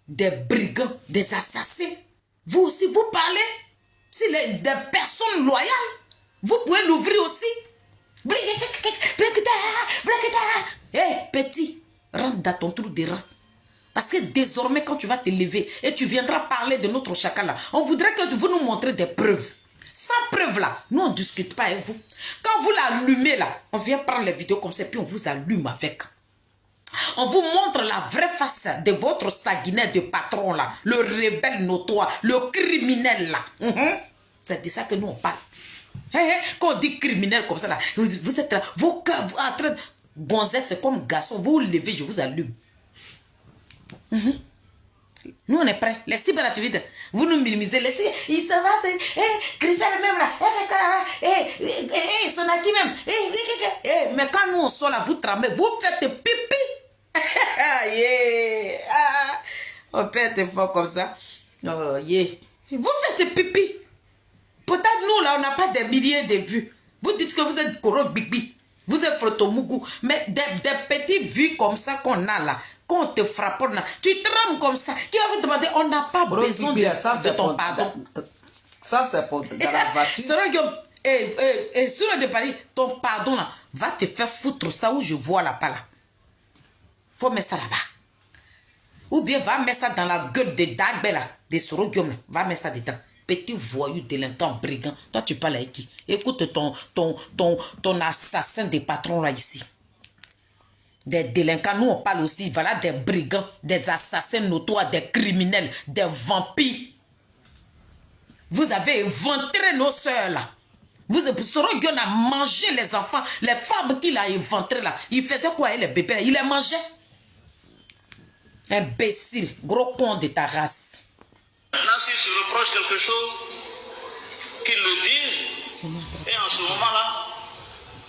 Des brigands, des assassins. Vous aussi, vous parlez. Si des personnes loyales, vous pouvez l'ouvrir aussi. Hé, petit, rentre dans ton trou de rat. Parce que désormais, quand tu vas te lever et tu viendras parler de notre chacal là, on voudrait que vous nous montrez des preuves. Sans preuve là, nous on ne discute pas avec vous. Quand vous l'allumez là, on vient prendre les vidéos comme ça, puis on vous allume avec. On vous montre la vraie face de votre sanguinaire de patron là, le rebelle notoire, le criminel là. C'est de ça que nous on parle. Quand on dit criminel comme ça là, vous êtes là, vos cœurs, vous en train de gonzesse comme garçon, vous vous levez, je vous allume. Nous, on est prêts. Les cibles activités. Vous nous minimisez. Les cibles, il se va. Christelle même là. Son acquis même. Mais quand nous, on sort là, vous tremblez. Vous faites pipi. On peut être fort comme ça. Oh, Vous faites pipi. Peut-être nous, là, on n'a pas des milliers de vues. Vous dites que vous êtes Koro Bibi. Vous êtes Frotomougou. Mais des petites vues comme ça qu'on a là. Quand on te frappe, tu trembles comme ça. Qui va vous demander, on n'a pas besoin de ton pardon. Ça, c'est pour dans la voiture. C'est vrai que, sur le départ, ton pardon là, va te faire foutre ça où je vois là-bas là. Faut mettre ça là-bas. Ou bien va mettre ça dans la gueule de Dagbe là, de Sorogium là. Va mettre ça dedans. Petit voyou, délinquant, brigand. Toi, tu parles avec qui? Écoute ton assassin des patrons là ici. Des délinquants, nous on parle aussi, voilà, des brigands, des assassins notoires, des criminels, des vampires. Vous avez éventré nos soeurs là. Sorogion a mangé les enfants, les femmes qu'il a éventrées là. Il faisait quoi avec les bébés là? Il les mangeait. Imbécile, gros con de ta race. Maintenant, s'ils se reprochent quelque chose, qu'ils le disent, et en ce moment-là,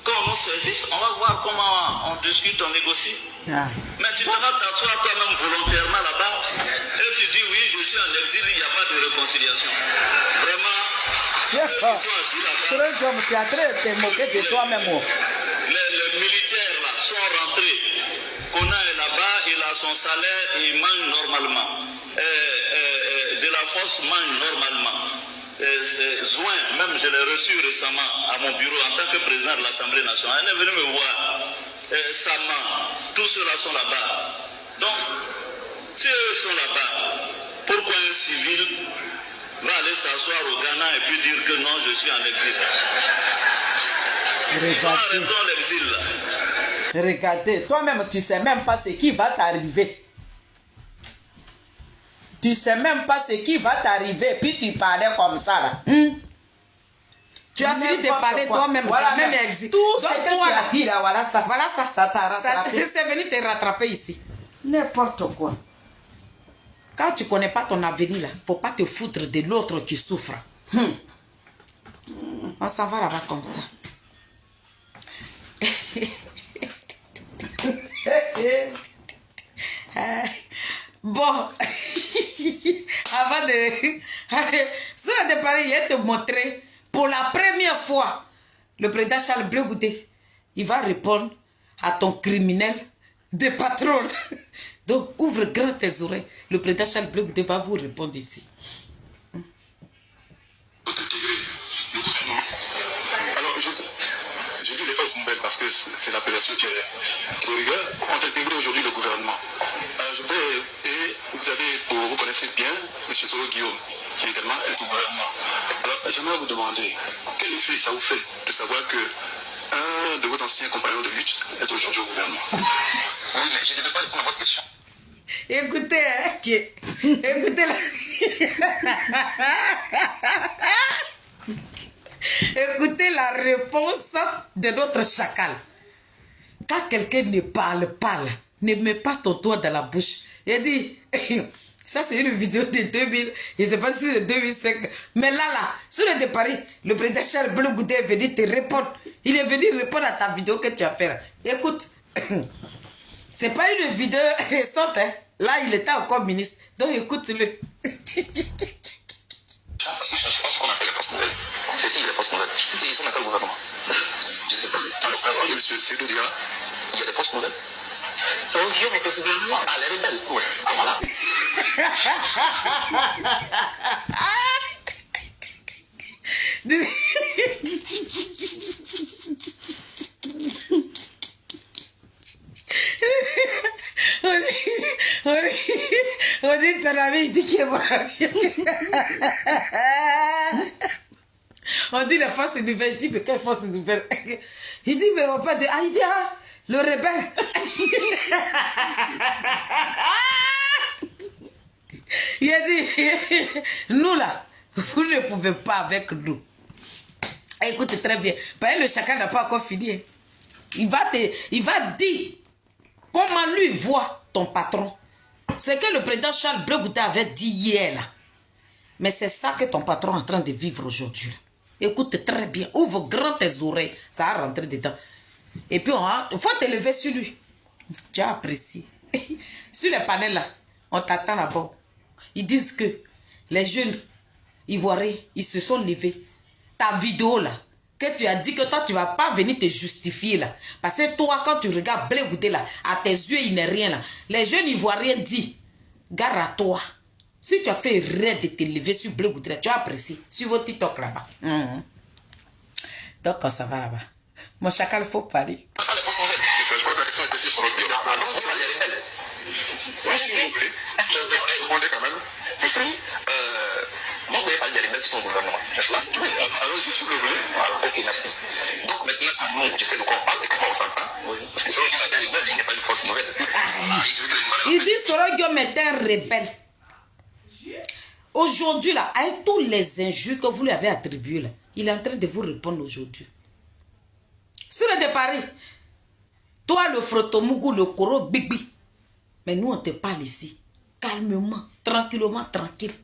quand on nous saisisse, on va voir comment on discute, on négocie. Mais tu te vas t'asseoir toi-même volontairement là-bas et tu dis oui, je suis en exil, il n'y a pas de réconciliation. Vraiment, ceux qui sont assis là-bas, tu as moqué de toi-même. les militaires là sont rentrés. Kona est là-bas, il a son salaire, il mange normalement. De la force mange normalement. Zouin, même je l'ai reçu récemment à mon bureau en tant que président de l'Assemblée nationale. Elle est venue me voir. Sama, tous ceux-là sont là-bas. Donc, si eux sont là-bas, pourquoi un civil va aller s'asseoir au Ghana et puis dire que non, je suis en exil? Arrêtons l'exil là. Regardez, toi-même, tu ne sais même pas ce qui va t'arriver. Tu ne sais même pas ce qui va t'arriver, puis tu parlais comme ça là. Tu as fini de parler toi-même, voilà, même exil. Tout ce que tu as dit là, voilà ça. Voilà ça. Ça t'a rattrapé. C'est venu te rattraper ici. N'importe quoi. Quand tu ne connais pas ton avenir là, il ne faut pas te foutre de l'autre qui souffre. On s'en va là-bas comme ça. Bon, avant de... Sur le départ, il va te montrer, pour la première fois, le président Charles Bleu Goudé, il va répondre à ton criminel de patron. Donc, ouvre grand tes oreilles. Le président Charles Bleu Goudé va vous répondre ici. Alors, je dis les fausses nouvelles parce que c'est l'appellation qui rigueur. On a intégré aujourd'hui le gouvernement. Et vous connaissez bien M. Soro Guillaume, qui est également un gouvernement. Alors, j'aimerais vous demander, quel effet ça vous fait de savoir que un de vos anciens compagnons de lutte est aujourd'hui au gouvernement? Oui, mais je ne devais pas répondre à votre question. Écoutez, écoutez la... Écoutez la réponse de notre chacal. Quand quelqu'un ne parle pas, ne mets pas ton doigt dans la bouche. Il dit, ça c'est une vidéo de 2000, je ne sais pas si c'est 2005, mais là, sur le départ, le président Charles Bleu Goudé est venu te répondre. Il est venu répondre à ta vidéo que tu as fait. Écoute, c'est pas une vidéo récente, hein. Là, il était encore ministre. Donc, écoute-le. C'est qui ce qu'on appelle les postes nouvelles? C'est qui les postes nouvelles? Ils sont dans quel gouvernement? Je ne sais pas. Alors, M. Sédou dira, il y a des postes nouvelles. Son Guillaume était gouvernement. Ah, les rebelles. Oui. Ah, voilà. On dit ton ami, il dit qu'il est mon ami. On dit la force nouvelle, il dit mais quelle force nouvelle? Il dit mais on pas de... Ah, il dit ah, le rebelle. Il a dit, nous là, vous ne pouvez pas avec nous. Écoute très bien, parce que le chacal n'a pas encore fini. Il va dire comment lui voit ton patron. C'est que le président Charles Blé Goudé avait dit hier là. Mais c'est ça que ton patron est en train de vivre aujourd'hui. Écoute très bien. Ouvre grand tes oreilles. Ça va rentrer dedans. Et puis, il faut te lever sur lui. Tu as apprécié. Sur les panels là, on t'attend là-bas. Ils disent que les jeunes Ivoiriens, ils se sont levés. Ta vidéo là, que tu as dit que toi, tu ne vas pas venir te justifier là. Parce que toi, quand tu regardes Blé Goudé là, à tes yeux, il n'est rien là. Les jeunes Ivoiriens disent, gare à toi. Si tu as fait rêve de te lever sur Blé Goudé, tu as apprécié. Sur vos TikTok là-bas. Donc, ça va là-bas. Mon chacal, il faut parler. Vous avez parlé des rebelles sur le gouvernement, n'est-ce pas? Allons-y si vous le voulez. Voilà, ok, merci. Donc maintenant, je sais de quoi on parle et comment on s'entend. Parce que Soro Guillaume est un rebelle, il n'est pas une force nouvelle. Il dit Soro Guillaume est un rebelle. Aujourd'hui, là, avec tous les injures que vous lui avez attribués, là, il est en train de vous répondre aujourd'hui. Sur le départ, toi, le Frotomougou, le Koro, Bigbi. Mais nous, on te parle ici. Calmement, tranquillement, tranquille.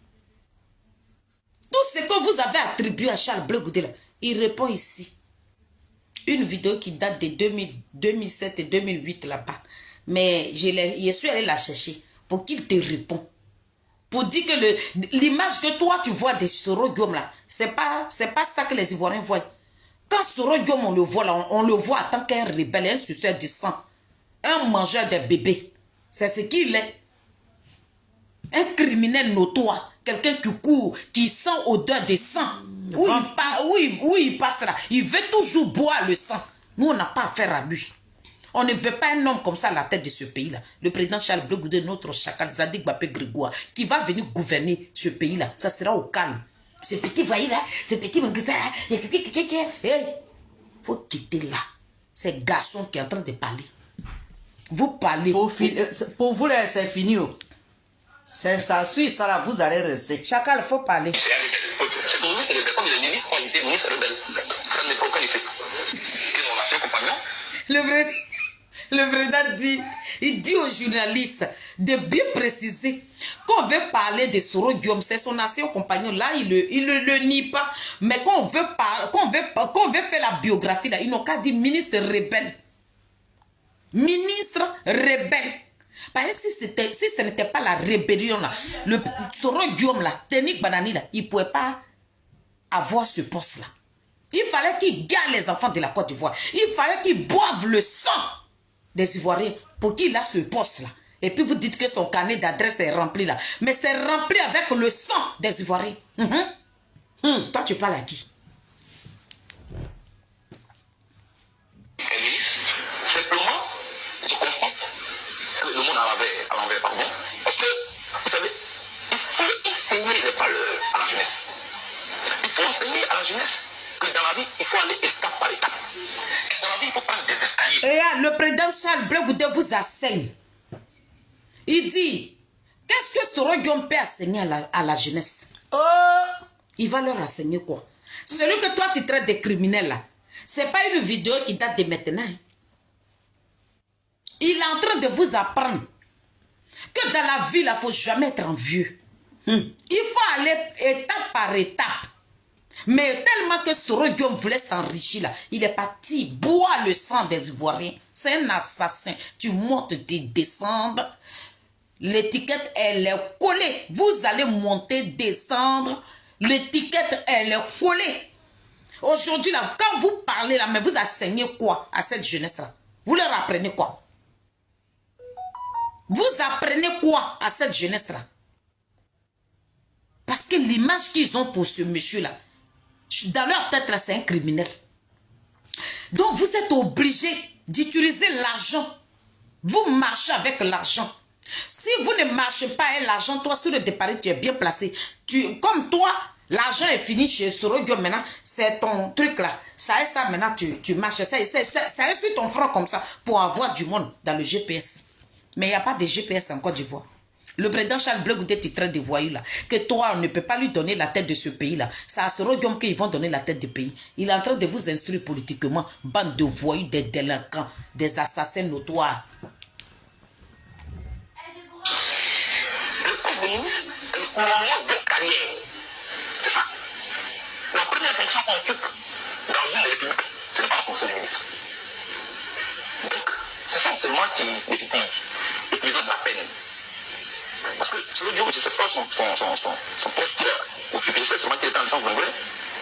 Tout ce que vous avez attribué à Charles Blé Goudé, là, il répond ici. Une vidéo qui date de 2007 et 2008 là-bas. Mais je suis allé la chercher pour qu'il te réponde. Pour dire que l'image que toi tu vois de Soro Guillaume là, c'est pas ça que les Ivoiriens voient. Quand Soro Guillaume on le voit là, on le voit en tant qu'un rebelle, un suceur de sang, un mangeur de bébés. C'est ce qu'il est. Un criminel notoire, quelqu'un qui court, qui sent odeur de sang. Où il passe là, il veut toujours boire le sang. Nous on n'a pas affaire à lui. On ne veut pas un homme comme ça à la tête de ce pays-là. Le président Charles Blé Goudé, notre chacal, Zadig Bapé Grégoire, qui va venir gouverner ce pays-là. Ça sera au calme. Ce petit voyou-là, ce petit là, il faut quitter là. C'est garçon qui est en train de parler. Vous parlez. Pour vous, c'est fini. C'est ça, suit ça là, vous allez rester. Chacal, il faut parler. C'est un rebelle. C'est pour vous que les personnes des ministres ont été ministres rebelles. Ça n'est pas aucun effet. Quels sont leurs compagnons? Le président dit, il dit aux journalistes de bien préciser qu'on veut parler de Soro Guillaume, c'est son ancien compagnon, là il le nie pas, mais qu'on veut faire la biographie, là, ils n'ont qu'à dire ministre rebelle. Ministre rebelle. Parce que si ce n'était pas la rébellion, là, le Soro Guillaume, là, Tenik Banani, là, il ne pouvait pas avoir ce poste-là. Il fallait qu'il garde les enfants de la Côte d'Ivoire. Il fallait qu'il boive le sang des Ivoiriens pour qu'il a ce poste-là. Et puis vous dites que son carnet d'adresse est rempli là. Mais c'est rempli avec le sang des Ivoiriens. Toi, tu parles à qui? Simplement, je comprends que le monde à l'envers, pardon. Parce que, vous savez, il faut enseigner les valeurs à la jeunesse. Il faut enseigner à la jeunesse que dans la vie, il faut aller étape par étape. Et dans la vie, il faut prendre des escaliers. Et le président Charles Blé Goudé vous enseigne. Il dit, qu'est-ce que Soro Guillaume peut enseigner à la jeunesse? Il va leur enseigner quoi? Celui que toi tu traites de criminel là, c'est pas une vidéo qui date de maintenant. Il est en train de vous apprendre que dans la vie, il ne faut jamais être envieux. Il faut aller étape par étape. Mais tellement que Soro Guillaume voulait s'enrichir là, il est parti boire le sang des Ivoiriens. C'est un assassin. Tu montes, tu descendre. L'étiquette, elle est collée. Vous allez monter, descendre. L'étiquette, elle est collée. Aujourd'hui, là, quand vous parlez là, mais vous enseignez quoi à cette jeunesse-là? Vous leur apprenez quoi? Vous apprenez quoi à cette jeunesse-là? Parce que l'image qu'ils ont pour ce monsieur-là, dans leur tête, là, c'est un criminel. Donc, vous êtes obligé d'utiliser l'argent. Vous marchez avec l'argent. Si vous ne marchez pas avec l'argent, toi, sur le départ, tu es bien placé. Comme toi, l'argent est fini chez Soro Guillaume maintenant, c'est ton truc là. Ça est ça, maintenant, tu marches. Ça est sur ton front comme ça pour avoir du monde dans le GPS. Mais il n'y a pas de GPS en Côte d'Ivoire. Le président Charles Blé Goudé est très de voyous là. Que toi, on ne peut pas lui donner la tête de ce pays là. C'est à Soro Guillaume qu'ils vont donner la tête du pays. Il est en train de vous instruire politiquement. Bande de voyous, des délinquants, des assassins notoires. communiste, un mouvement de carrière. C'est ça. La première fonction qu'on occupe dans une république, ce n'est pas la fonction du ministre. Donc, c'est ça seulement qui dépitise et qui lui donne la peine. Parce que Soro Diom, je ne sais pas son poste qu'il a occupé, c'est seulement qu'il était en temps congolais.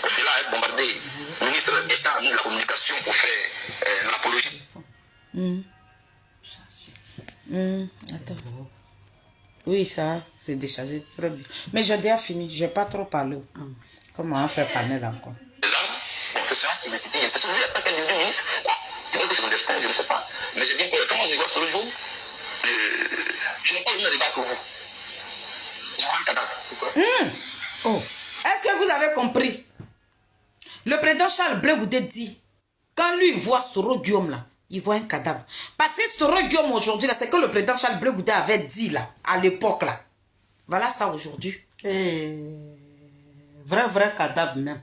De là, il a bombardé le ministre d'État de la communication pour faire l'apologie. Attends. Oui, ça, c'est déchargé. Mais j'ai déjà fini, je n'ai pas trop parlé. Comment on fait panel encore? De là, bon, c'est ça qui me dit, parce que vous n'êtes pas qu'un ministre, peut-être que c'est mon destin, je ne sais pas. Mais je dis que quand je vois Soro Diom, je n'ai pas eu un débat pour vous. Je vois un cadavre. Oh. Est-ce que vous avez compris? Le président Charles Blé Goudé dit, quand lui voit Soro Diom là, il voit un cadavre. Parce que Soro Diom aujourd'hui là, c'est que le président Charles Blé Goudé avait dit là, à l'époque là. Voilà ça aujourd'hui. Vrai cadavre même.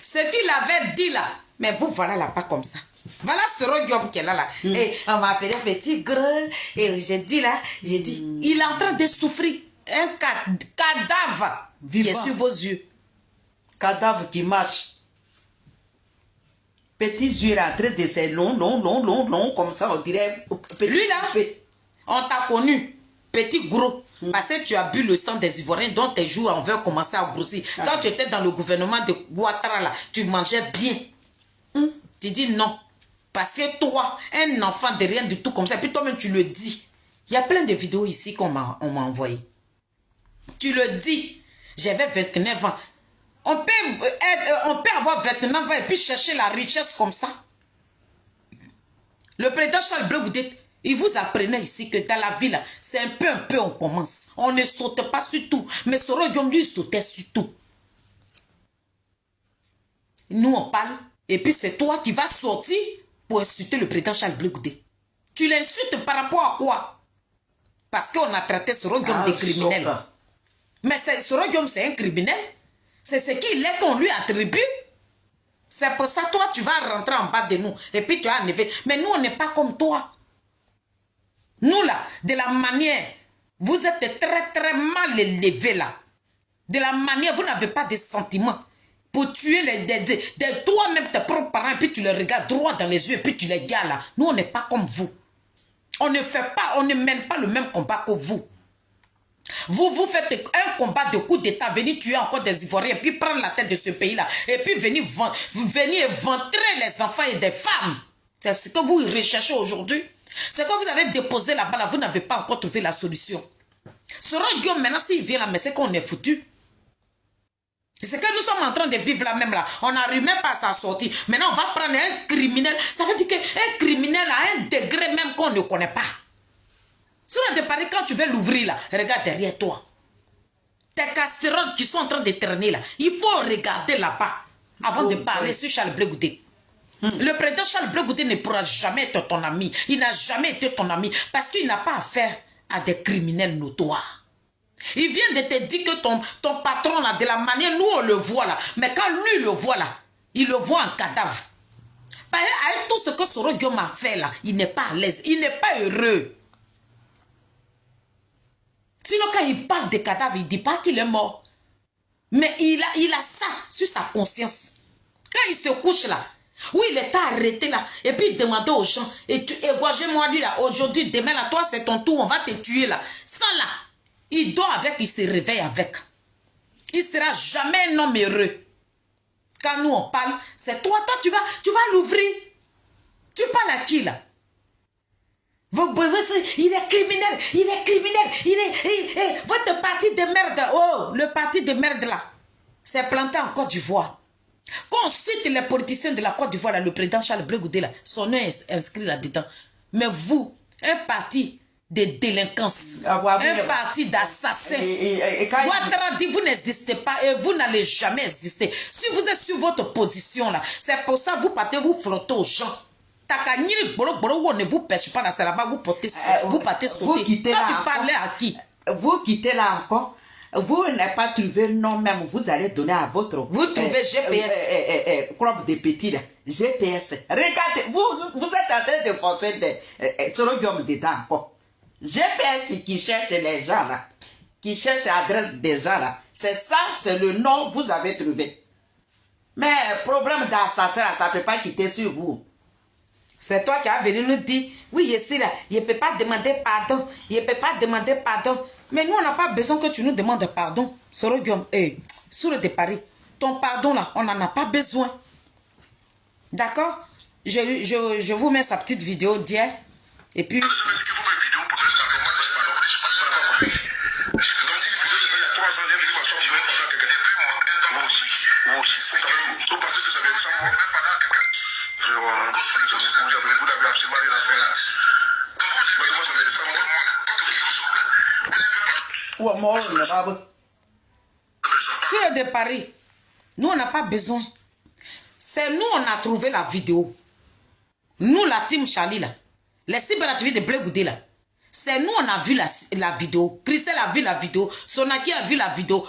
Ce qu'il avait dit là, mais vous voilà là pas comme ça. Voilà Soro Diom qui est là. Et on m'a appelé petit gros. Et j'ai dit là, j'ai dit, il est en train de souffrir. Un cadavre qui est sur vos yeux. Cadavre qui marche. Petits yeux rentrés de ces longs, comme ça, on dirait. Lui là, on t'a connu, petit gros. Parce que tu as bu le sang des Ivoiriens dont tes jours en veut commencer à grossir. Quand tu étais dans le gouvernement de Ouattara là, tu mangeais bien. Tu dis non. Parce que toi, un enfant de rien du tout comme ça, et puis toi-même tu le dis. Il y a plein de vidéos ici qu'on m'a envoyées. Tu le dis. J'avais 29 ans. On peut avoir 29 ans et puis chercher la richesse comme ça. Le président Charles Blé Goudé, il vous apprenait ici que dans la ville, c'est un peu on commence. On ne saute pas sur tout. Mais Soro Diom lui sautait sur tout. Nous on parle et puis c'est toi qui vas sortir pour insulter le président Charles Blé Goudé. Tu l'insultes par rapport à quoi? Parce qu'on a traité Soro Diom de criminel. Mais Soro Diom c'est un criminel. C'est ce qu'il est qu'on lui attribue. C'est pour ça toi tu vas rentrer en bas de nous. Et puis tu as enlevé. Mais nous on n'est pas comme toi. Nous là, de la manière, vous êtes très mal élevés là. De la manière, vous n'avez pas de sentiments. Pour tuer toi-même tes propres parents. Et puis tu les regardes droit dans les yeux. Et puis tu les gardes là. Nous on n'est pas comme vous. On ne mène pas le même combat que vous. Vous faites un combat de coup d'État, venir tuer encore des Ivoiriens, et puis prendre la tête de ce pays-là, et puis venir éventrer les enfants et des femmes. C'est ce que vous recherchez aujourd'hui. C'est que vous avez déposé là-bas, là, vous n'avez pas encore trouvé la solution. Soro Diom, maintenant, s'il vient là, mais c'est qu'on est foutu. C'est que nous sommes en train de vivre là même là. On n'arrive même pas à s'en sortir. Maintenant, on va prendre un criminel. Ça veut dire qu'un criminel à un degré même qu'on ne connaît pas. Sur la de Paris, quand tu veux l'ouvrir là, regarde derrière toi. Tes casseroles qui sont en train de traîner là, il faut regarder là-bas avant de parler sur Charles Blé Goudé. Le président Charles Blé Goudé ne pourra jamais être ton ami. Il n'a jamais été ton ami parce qu'il n'a pas affaire à des criminels notoires. Il vient de te dire que ton patron là, de la manière, nous on le voit là, mais quand lui le voit là, il le voit en cadavre. Avec tout ce que Soro Diom a fait là, il n'est pas à l'aise, il n'est pas heureux. Sinon, quand il parle de cadavre, il ne dit pas qu'il est mort. Mais il a ça sur sa conscience. Quand il se couche là, oui, il est arrêté là, et puis il demandait aux gens, égorgez-moi lui là, aujourd'hui, demain là, toi c'est ton tour, on va te tuer là. Ça là, il dort avec, il se réveille avec. Il ne sera jamais un homme heureux. Quand nous on parle, c'est toi tu vas l'ouvrir. Tu parles à qui là? Il est criminel, votre parti de merde, oh, le parti de merde là, c'est planté en Côte d'Ivoire. Quand on cite les politiciens de la Côte d'Ivoire, là, le président Charles Blé Goudé, là, son nom est inscrit là-dedans. Mais vous, un parti de délinquance, un parti d'assassins, Ouattara dit vous n'existez pas et vous n'allez jamais exister. Si vous êtes sur votre position là, c'est pour ça que vous partez vous frotter aux gens. Ne vous pêche pas là-bas, vous partez sauter. Quand tu parlais à qui? Vous quittez là encore. Vous n'avez pas trouvé non même. Vous allez donner à votre. Vous trouvez GPS. Club des petits là. GPS. Regardez, vous êtes en train de forcer des Soro Diom dedans encore. GPS qui cherche les gens là. qui cherche l'adresse des gens là. C'est ça, c'est le nom que vous avez trouvé. Mais problème d'assassin, ça ne peut pas quitter sur vous. C'est toi qui as venu nous dire, oui, je suis là, je ne peux pas demander pardon, je ne peux pas demander pardon. Mais nous, on n'a pas besoin que tu nous demandes pardon. Soro Guillaume, Sourd de Paris, ton pardon là, on n'en a pas besoin. D'accord? Je vous mets sa petite vidéo d'hier. Et puis... Sur de Paris, nous on n'a pas besoin. C'est nous on a trouvé la vidéo. Nous la team Charlie là. Les cyberactivistes de Blé Goudé là. C'est nous on a vu la vidéo. Christelle a vu la vidéo. Sonaki a vu la vidéo.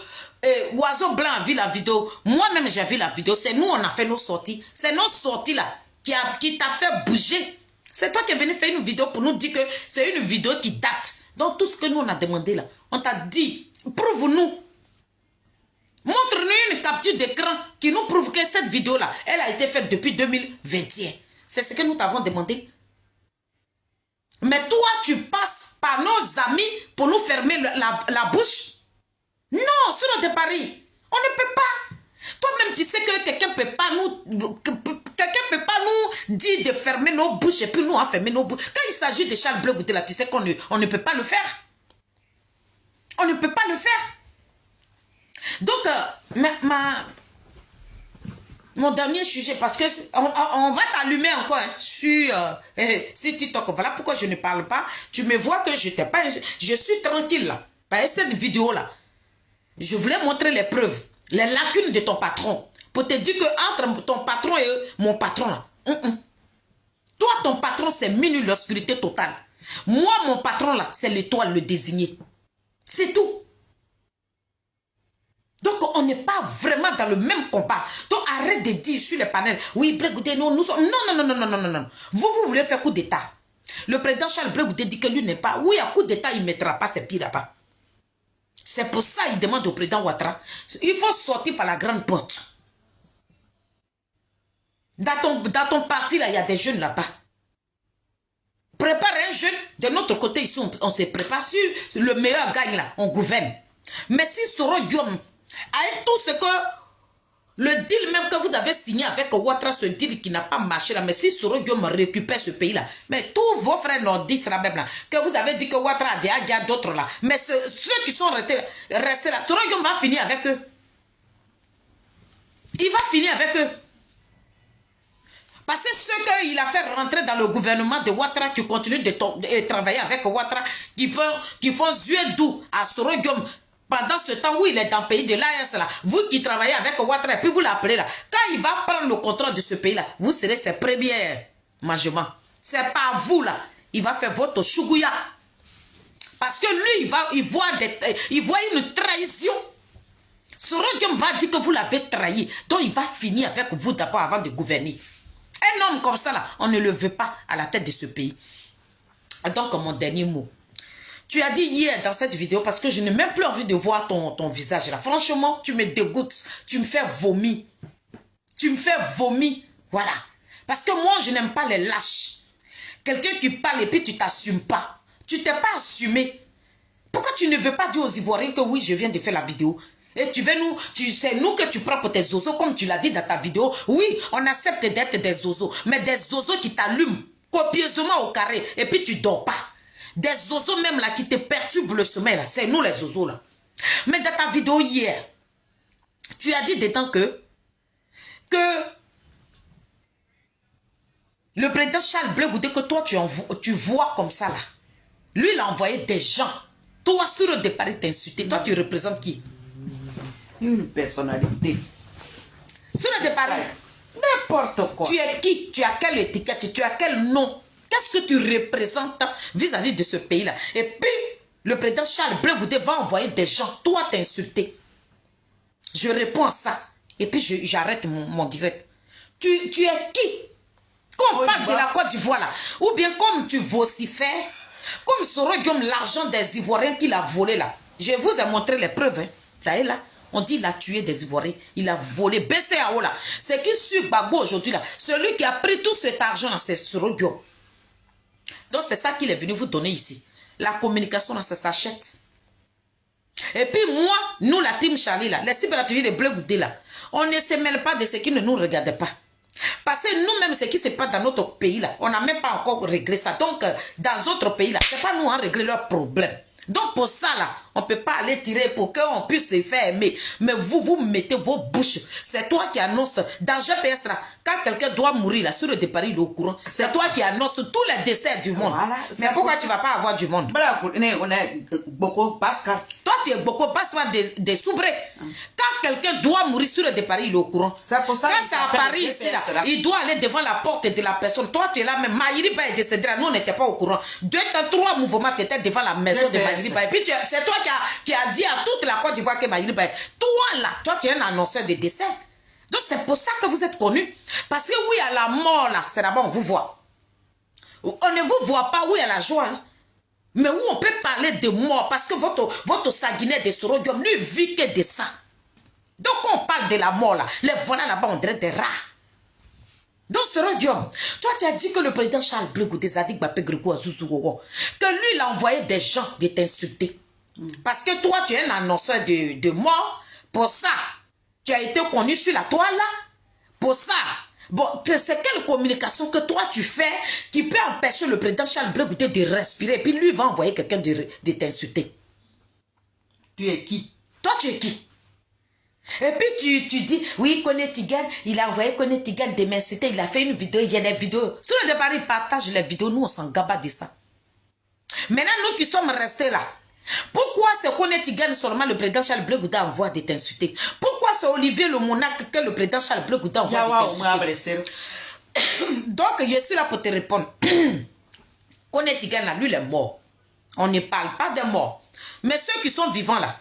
Oiseau Blanc a vu la vidéo. Moi-même j'ai vu la vidéo. C'est nous on a fait nos sorties. C'est nos sorties là qui t'a fait bouger. C'est toi qui es venu faire une vidéo pour nous dire que c'est une vidéo qui date. Donc tout ce que nous on a demandé là, on t'a dit, prouve-nous. Montre-nous une capture d'écran qui nous prouve que cette vidéo là, elle a été faite depuis 2021. C'est ce que nous t'avons demandé. Mais toi tu passes par nos amis pour nous fermer la bouche. Non, sur de Paris, on ne peut pas. Toi-même tu sais que quelqu'un peut pas nous dire de fermer nos bouches et puis nous enfermer nos bouches. Quand il s'agit de Charles Blé Goudé là, tu sais qu'on ne peut pas le faire. On ne peut pas le faire. Donc, mon dernier sujet, parce que on va t'allumer encore hein, sur TikTok. Voilà pourquoi je ne parle pas. Tu me vois que je suis tranquille là. Par cette vidéo là, je voulais montrer les preuves, les lacunes de ton patron. Pour te dire que entre ton patron et mon patron là, toi ton patron c'est minuit l'obscurité totale. Moi mon patron là, c'est l'étoile, le désigné. C'est tout. Donc on n'est pas vraiment dans le même combat. Donc arrête de dire sur les panels, oui Blé Goudé, non, nous sommes... Non. Vous voulez faire coup d'état. Le président Charles Blé Goudé dit que lui n'est pas... Oui, à coup d'état, il ne mettra pas ses pieds là-bas. C'est pour ça qu'il demande au président Ouattara, il faut sortir par la grande porte. Dans ton parti, là, il y a des jeunes là-bas. Prépare un jeune. De notre côté, ici, on se prépare sur le meilleur gagne là. On gouverne. Mais si Soro Guillaume, avec tout ce que... Le deal même que vous avez signé avec Ouattara, ce deal qui n'a pas marché là, mais si Soro Guillaume récupère ce pays là, mais tous vos frères nordistes là même là, que vous avez dit que Ouattara a déjà d'autres là, mais ceux qui sont restés là, Soro Guillaume va finir avec eux. Il va finir avec eux. Parce que ceux qu'il a fait rentrer dans le gouvernement de Ouattara, qui continuent de travailler avec Ouattara, qui font yeux doux à Soro Guillaume, pendant ce temps où il est dans le pays de l'AS là, vous qui travaillez avec Ouattara, et puis vous l'appelez là, quand il va prendre le contrôle de ce pays là, vous serez ses premiers mangements. C'est pas vous là, il va faire votre chougouya. Parce que lui, il voit une trahison. Soro Guillaume va dire que vous l'avez trahi, donc il va finir avec vous d'abord avant de gouverner. Un homme comme ça là, on ne le veut pas à la tête de ce pays. Donc mon dernier mot. Tu as dit hier dans cette vidéo, parce que je n'ai même plus envie de voir ton visage là. Franchement, tu me dégoûtes. Tu me fais vomir. Tu me fais vomir. Voilà. Parce que moi, je n'aime pas les lâches. Quelqu'un qui parle et puis tu t'assumes pas. Tu t'es pas assumé. Pourquoi tu ne veux pas dire aux Ivoiriens que oui, je viens de faire la vidéo? Et c'est nous que tu prends pour tes zozos, comme tu l'as dit dans ta vidéo. Oui, on accepte d'être des zozos. Mais des zozos qui t'allument copieusement au carré. Et puis tu dors pas. Des zozos même là qui te perturbent le sommeil là. C'est nous les zozos là. Mais dans ta vidéo hier, tu as dit dedans que le président Charles Blé Goudé, que toi tu vois comme ça là. Lui il a envoyé des gens. Toi sur le départ t'insulter. Toi tu représentes qui? Une personnalité. Sur le départ. N'importe quoi. Tu es qui? Tu as quelle étiquette? Tu as quel nom? Qu'est-ce que tu représentes vis-à-vis de ce pays-là? Et puis, le président Charles Blé Goudé va envoyer des gens, toi t'insulter. Je réponds à ça. Et puis, j'arrête mon direct. Tu es qui? Quand on parle de la Côte d'Ivoire, là, ou bien comme tu vocifères, comme Soro Guillaume, l'argent des Ivoiriens qu'il a volé, là. Je vous ai montré les preuves. Hein. Ça est là. On dit qu'il a tué des Ivoiriens. Il a volé. Baissé à haut là. C'est qui sur Gbagbo aujourd'hui là? Celui qui a pris tout cet argent là, c'est Sorodio. Donc c'est ça qu'il est venu vous donner ici. La communication là, ça s'achète. Et puis moi, nous la team Charlie là, les cyberactivistes de Bleu Goudé là, on ne se mêle pas de ce qui ne nous regarde pas. Parce que nous-mêmes, ce qui se passe dans notre pays là, on n'a même pas encore réglé ça. Donc dans d'autres pays là, c'est pas nous à régler leurs problèmes. Donc pour ça là, on ne peut pas aller tirer pour qu'on puisse se faire aimer. Mais vous mettez vos bouches. C'est toi qui annonce. Dans GPS là, quand quelqu'un doit mourir là, sur le départ, il est au courant. C'est toi qui annonce tous les décès du monde. Voilà, mais pourquoi tu ne vas pas avoir du monde? On est beaucoup Pascal. Toi, tu es beaucoup Pascal des soubrés. Quand quelqu'un doit mourir sur le départ, il est au courant. C'est pour ça quand c'est à Paris, ici, là, il doit aller devant la porte de la personne. Toi, tu es là, mais Maïriba est décédé là. Nous, on n'était pas au courant. 3 mouvements qui étaient devant la maison de Maïriba. Et puis, c'est toi qui a dit à toute la Côte d'Ivoire que Maïriba est. Toi, là, toi, tu es un annonceur de décès. Donc, c'est pour ça que vous êtes connu. Parce que oui, à la mort, là, c'est d'abord on vous voit. On ne vous voit pas, oui, à la joie. Hein. Mais où on peut parler de mort. Parce que votre sanguinaire de Sorodium, lui, vit que de ça. Donc, on parle de la mort, là. Les voilà là-bas, on dirait des rats. Donc, Sorodium, toi, tu as dit que le président Charles Blé Goudé Zadig Bapé Grégo Azouzougoro, que lui, il a envoyé des gens de t'insulter. Parce que toi, tu es un annonceur de mort. Pour ça, tu as été connu sur la toile là. Pour ça, bon, c'est quelle communication que toi tu fais qui peut empêcher le président Charles Blé Goudé de respirer et puis lui va envoyer quelqu'un de t'insulter? Tu es qui? Toi, tu es qui? Et puis tu dis, oui, Koné Tigan, il a envoyé Koné Tigan de m'insulter, il a fait une vidéo, il y a des vidéos. Sur le départ, il partage les vidéos, nous on s'en gaba de ça. Maintenant, nous qui sommes restés là, pourquoi c'est Koné Tigan seulement le président Charles Blé Goudé envoie de t'insulter? Pourquoi c'est Olivier le monarque que le président Charles Blé Goudé envoie de t'insulter? Donc, je suis là pour te répondre. Koné Tigan, là, lui, il est mort. On ne parle pas des morts. Mais ceux qui sont vivants là,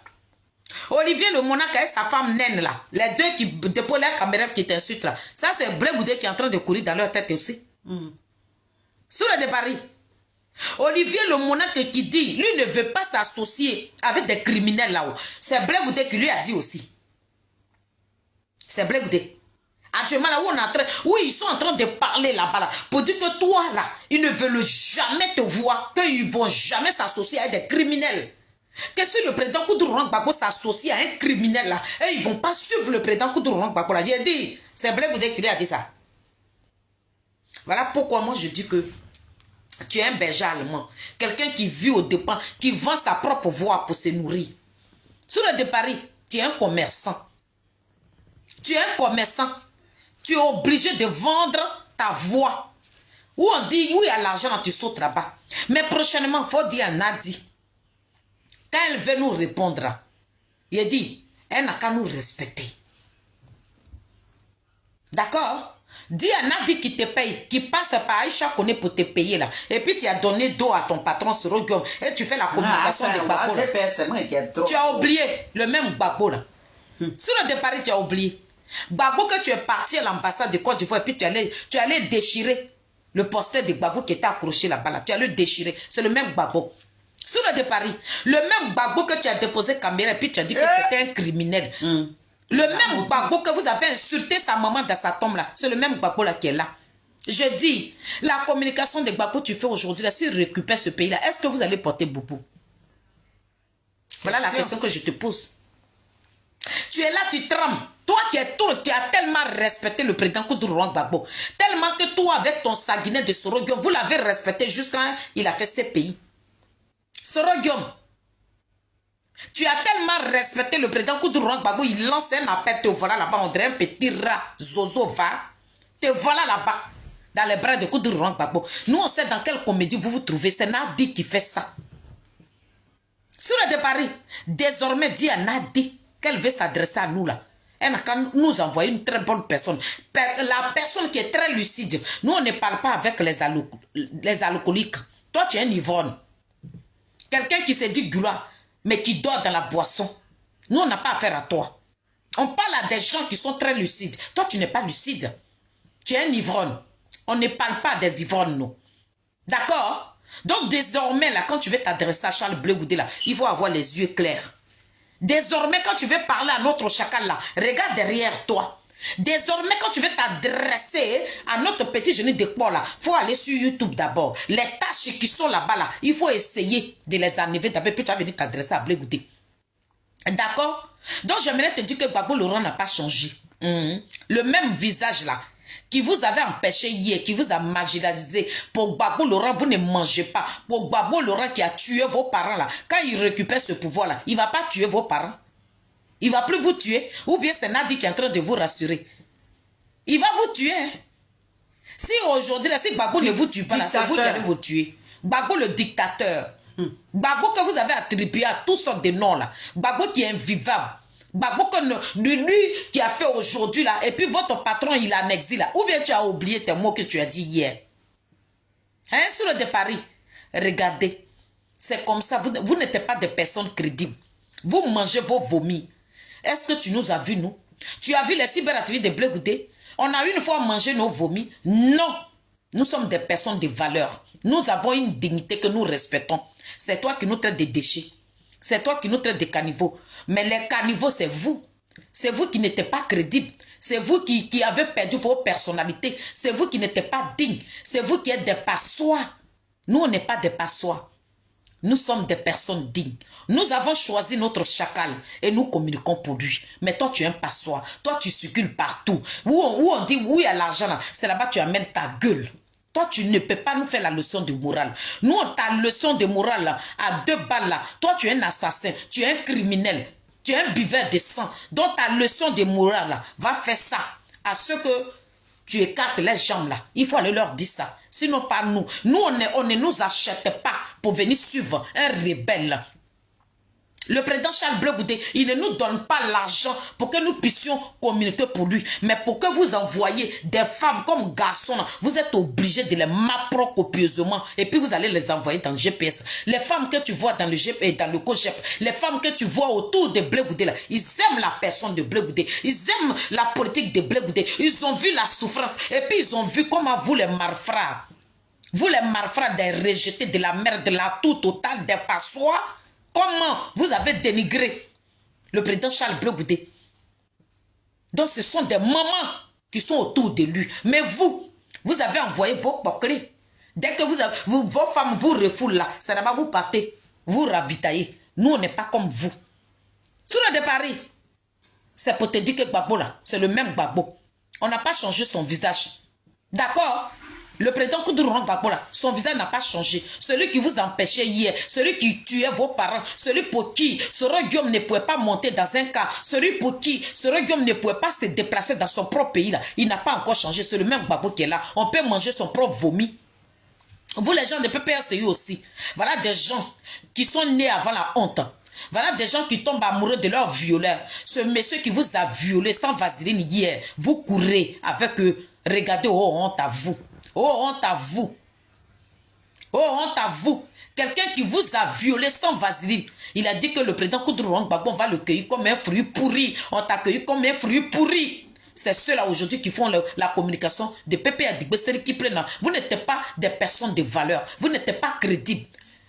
Olivier le monarque et sa femme naine là, les deux qui déposent la caméra qui t'insultent là, ça c'est Blé Goudé qui est en train de courir dans leur tête aussi. Sur le départ, Olivier le monarque qui dit, lui ne veut pas s'associer avec des criminels là-haut. C'est Blé Goudé qui lui a dit aussi. C'est Blé Goudé. Actuellement là où ils sont en train de parler là-bas là, pour dire que toi là, ils ne veulent jamais te voir, qu'ils ne vont jamais s'associer avec des criminels. Que si le président Koudou Gbagbo s'associe à un criminel là, et ils ne vont pas suivre le président Koudou Gbagbo là. J'ai dit, c'est Blé Goudé qui lui a dit ça. Voilà pourquoi moi je dis que tu es un berger allemand. Quelqu'un qui vit au dépens, qui vend sa propre voix pour se nourrir. Sur le départ, tu es un commerçant. Tu es un commerçant. Tu es obligé de vendre ta voix. Où on dit, oui, il y a l'argent, tu sautes là-bas. Mais prochainement, il faut dire à Nadi. Quand elle veut nous répondre, il dit, elle n'a qu'à nous respecter. D'accord? Dis à Nadi qui te paye, qui passe par Aïcha Koné pour te payer là. Et puis tu as donné dos à ton patron sur Rogium et tu fais la communication de Gbagbo là. Tu as oublié le même Gbagbo là. Sur le départ, tu as oublié. Gbagbo que tu es parti à l'ambassade de Côte d'Ivoire et puis tu allais déchirer le poster de Gbagbo qui était accroché là-bas là. Tu allais le déchirer. C'est le même Gbagbo. Sur le départ, le même Gbagbo que tu as déposé caméra et puis tu as dit que c'était un criminel. Le même Gbagbo que vous avez insulté sa maman dans sa tombe là, c'est le même Gbagbo là qui est là. Je dis, la communication de Gbagbo tu fais aujourd'hui là, s'il récupère ce pays là, est-ce que vous allez porter Boubou? Voilà la question que je te pose. Tu es là, tu trembles. Toi qui es tout, tu as tellement respecté le président Koudou Gbagbo. Tellement que toi, avec ton sanguinaire de Sorogium, vous l'avez respecté jusqu'à il a fait ses pays. Sorogium, tu as tellement respecté le président Koudou Gbagbo, il lance un appel, te voilà là-bas, on dirait un petit rat, Zozo va. Te voilà là-bas, dans les bras de Koudou Gbagbo. Nous, on sait dans quelle comédie vous vous trouvez. C'est Nadi qui fait ça. Sur le départ, désormais, dis à Nadi qu'elle veut s'adresser à nous là. Elle n'a qu'à nous envoyer une très bonne personne. La personne qui est très lucide. Nous, on ne parle pas avec les alcooliques. Toi, tu es un ivrogne. Quelqu'un qui se dit gula, mais qui dort dans la boisson. Nous, on n'a pas affaire à toi. On parle à des gens qui sont très lucides. Toi, tu n'es pas lucide. Tu es un ivrogne. On ne parle pas des ivrognes, nous. D'accord? Donc désormais, là, quand tu veux t'adresser à Charles Blé Goudé, là, il faut avoir les yeux clairs. Désormais, quand tu veux parler à notre chacal, là, regarde derrière toi. Désormais, quand tu veux t'adresser à notre petit genou de quoi, là, il faut aller sur YouTube d'abord. Les tâches qui sont là-bas, là, il faut essayer de les enlever d'abord, puis tu vas venir t'adresser à Blé Goudé. D'accord? Donc, j'aimerais te dire que Gbagbo Laurent n'a pas changé. Le même visage, là, qui vous avait empêché hier, qui vous a marginalisé. Pour Gbagbo Laurent, vous ne mangez pas. Pour Gbagbo Laurent qui a tué vos parents, là, quand il récupère ce pouvoir-là, il ne va pas tuer vos parents. Il ne va plus vous tuer. Ou bien c'est Nadi qui est en train de vous rassurer. Il va vous tuer. Hein? Si aujourd'hui, si Gbagbo ne vous tue pas, c'est vous qui allez vous tuer. Gbagbo le dictateur. Gbagbo que vous avez attribué à toutes sortes de noms là. Gbagbo qui est invivable. Gbagbo que lui qui a fait aujourd'hui là. Et puis votre patron il est en exil là. Ou bien tu as oublié tes mots que tu as dit hier. Hein, sur le de Paris. Regardez. C'est comme ça. Vous n'êtes pas des personnes crédibles. Vous mangez vos vomis. Est-ce que tu nous as vus nous? Tu as vu les cyberactivités de Blé Goudé? On a une fois mangé nos vomis? Non. Nous sommes des personnes de valeur. Nous avons une dignité que nous respectons. C'est toi qui nous traites de déchets. C'est toi qui nous traites de caniveaux. Mais les caniveaux, c'est vous. C'est vous qui n'étiez pas crédible. C'est vous qui avez perdu vos personnalités. C'est vous qui n'étiez pas digne. C'est vous qui êtes des passoires. Nous, on n'est pas des passoires. Nous sommes des personnes dignes. Nous avons choisi notre chacal et nous communiquons pour lui. Mais toi, tu es un passoire. Toi, tu circules partout. Où on dit oui à l'argent, c'est là-bas que tu amènes ta gueule. Toi, tu ne peux pas nous faire la leçon de morale. Nous, ta leçon de morale, là, à 2 balles, là, toi, tu es un assassin, tu es un criminel, tu es un buveur de sang. Donc, ta leçon de morale, là, va faire ça. À ceux que tu écartes les jambes, là, il faut aller leur dire ça. Sinon, pas nous. Nous, on ne nous achète pas pour venir suivre un rebelle. Le président Charles Blé Goudé, il ne nous donne pas l'argent pour que nous puissions communiquer pour lui. Mais pour que vous envoyiez des femmes comme garçons, vous êtes obligés de les m'apprendre copieusement. Et puis vous allez les envoyer dans le GPS. Les femmes que tu vois dans le GP et dans le COGEP, les femmes que tu vois autour de Blé Goudé, là, ils aiment la personne de Blé Goudé. Ils aiment la politique de Blé Goudé. Ils ont vu la souffrance. Et puis ils ont vu comment vous les malfrats. Vous les malfrats des rejetés de la merde, de la tout totale, des passoires. Comment vous avez dénigré le président Charles Blé Goudé? Donc ce sont des mamans qui sont autour de lui. Mais vous avez envoyé vos porcris. Dès que vos femmes vous refoulent là, ça là-bas vous partez, vous ravitaillez. Nous, on n'est pas comme vous. Sur le de Paris, c'est pour te dire que Gbagbo là, c'est le même Gbagbo. On n'a pas changé son visage. D'accord? Le président Koudou Gbagbo là, son visage n'a pas changé. Celui qui vous empêchait hier, celui qui tuait vos parents, celui pour qui Soro Guillaume ne pouvait pas monter dans un car, celui pour qui Soro Guillaume ne pouvait pas se déplacer dans son propre pays là, il n'a pas encore changé. C'est le même Gbagbo qui est là. On peut manger son propre vomi. Vous les gens de PPRCU aussi, voilà des gens qui sont nés avant la honte. Voilà des gens qui tombent amoureux de leur violeur. Ce monsieur qui vous a violé sans vaseline hier, vous courez avec eux. Regardez, oh honte à vous. Oh honte à vous. Oh honte à vous. Quelqu'un qui vous a violé sans vaseline. Il a dit que le président Koudou Gbagbo va le cueillir comme un fruit pourri. On t'a cueilli comme un fruit pourri. C'est ceux-là aujourd'hui qui font la communication de Pépé Adigbesseri qui prennent. Vous n'êtes pas des personnes de valeur. Vous n'êtes pas crédibles.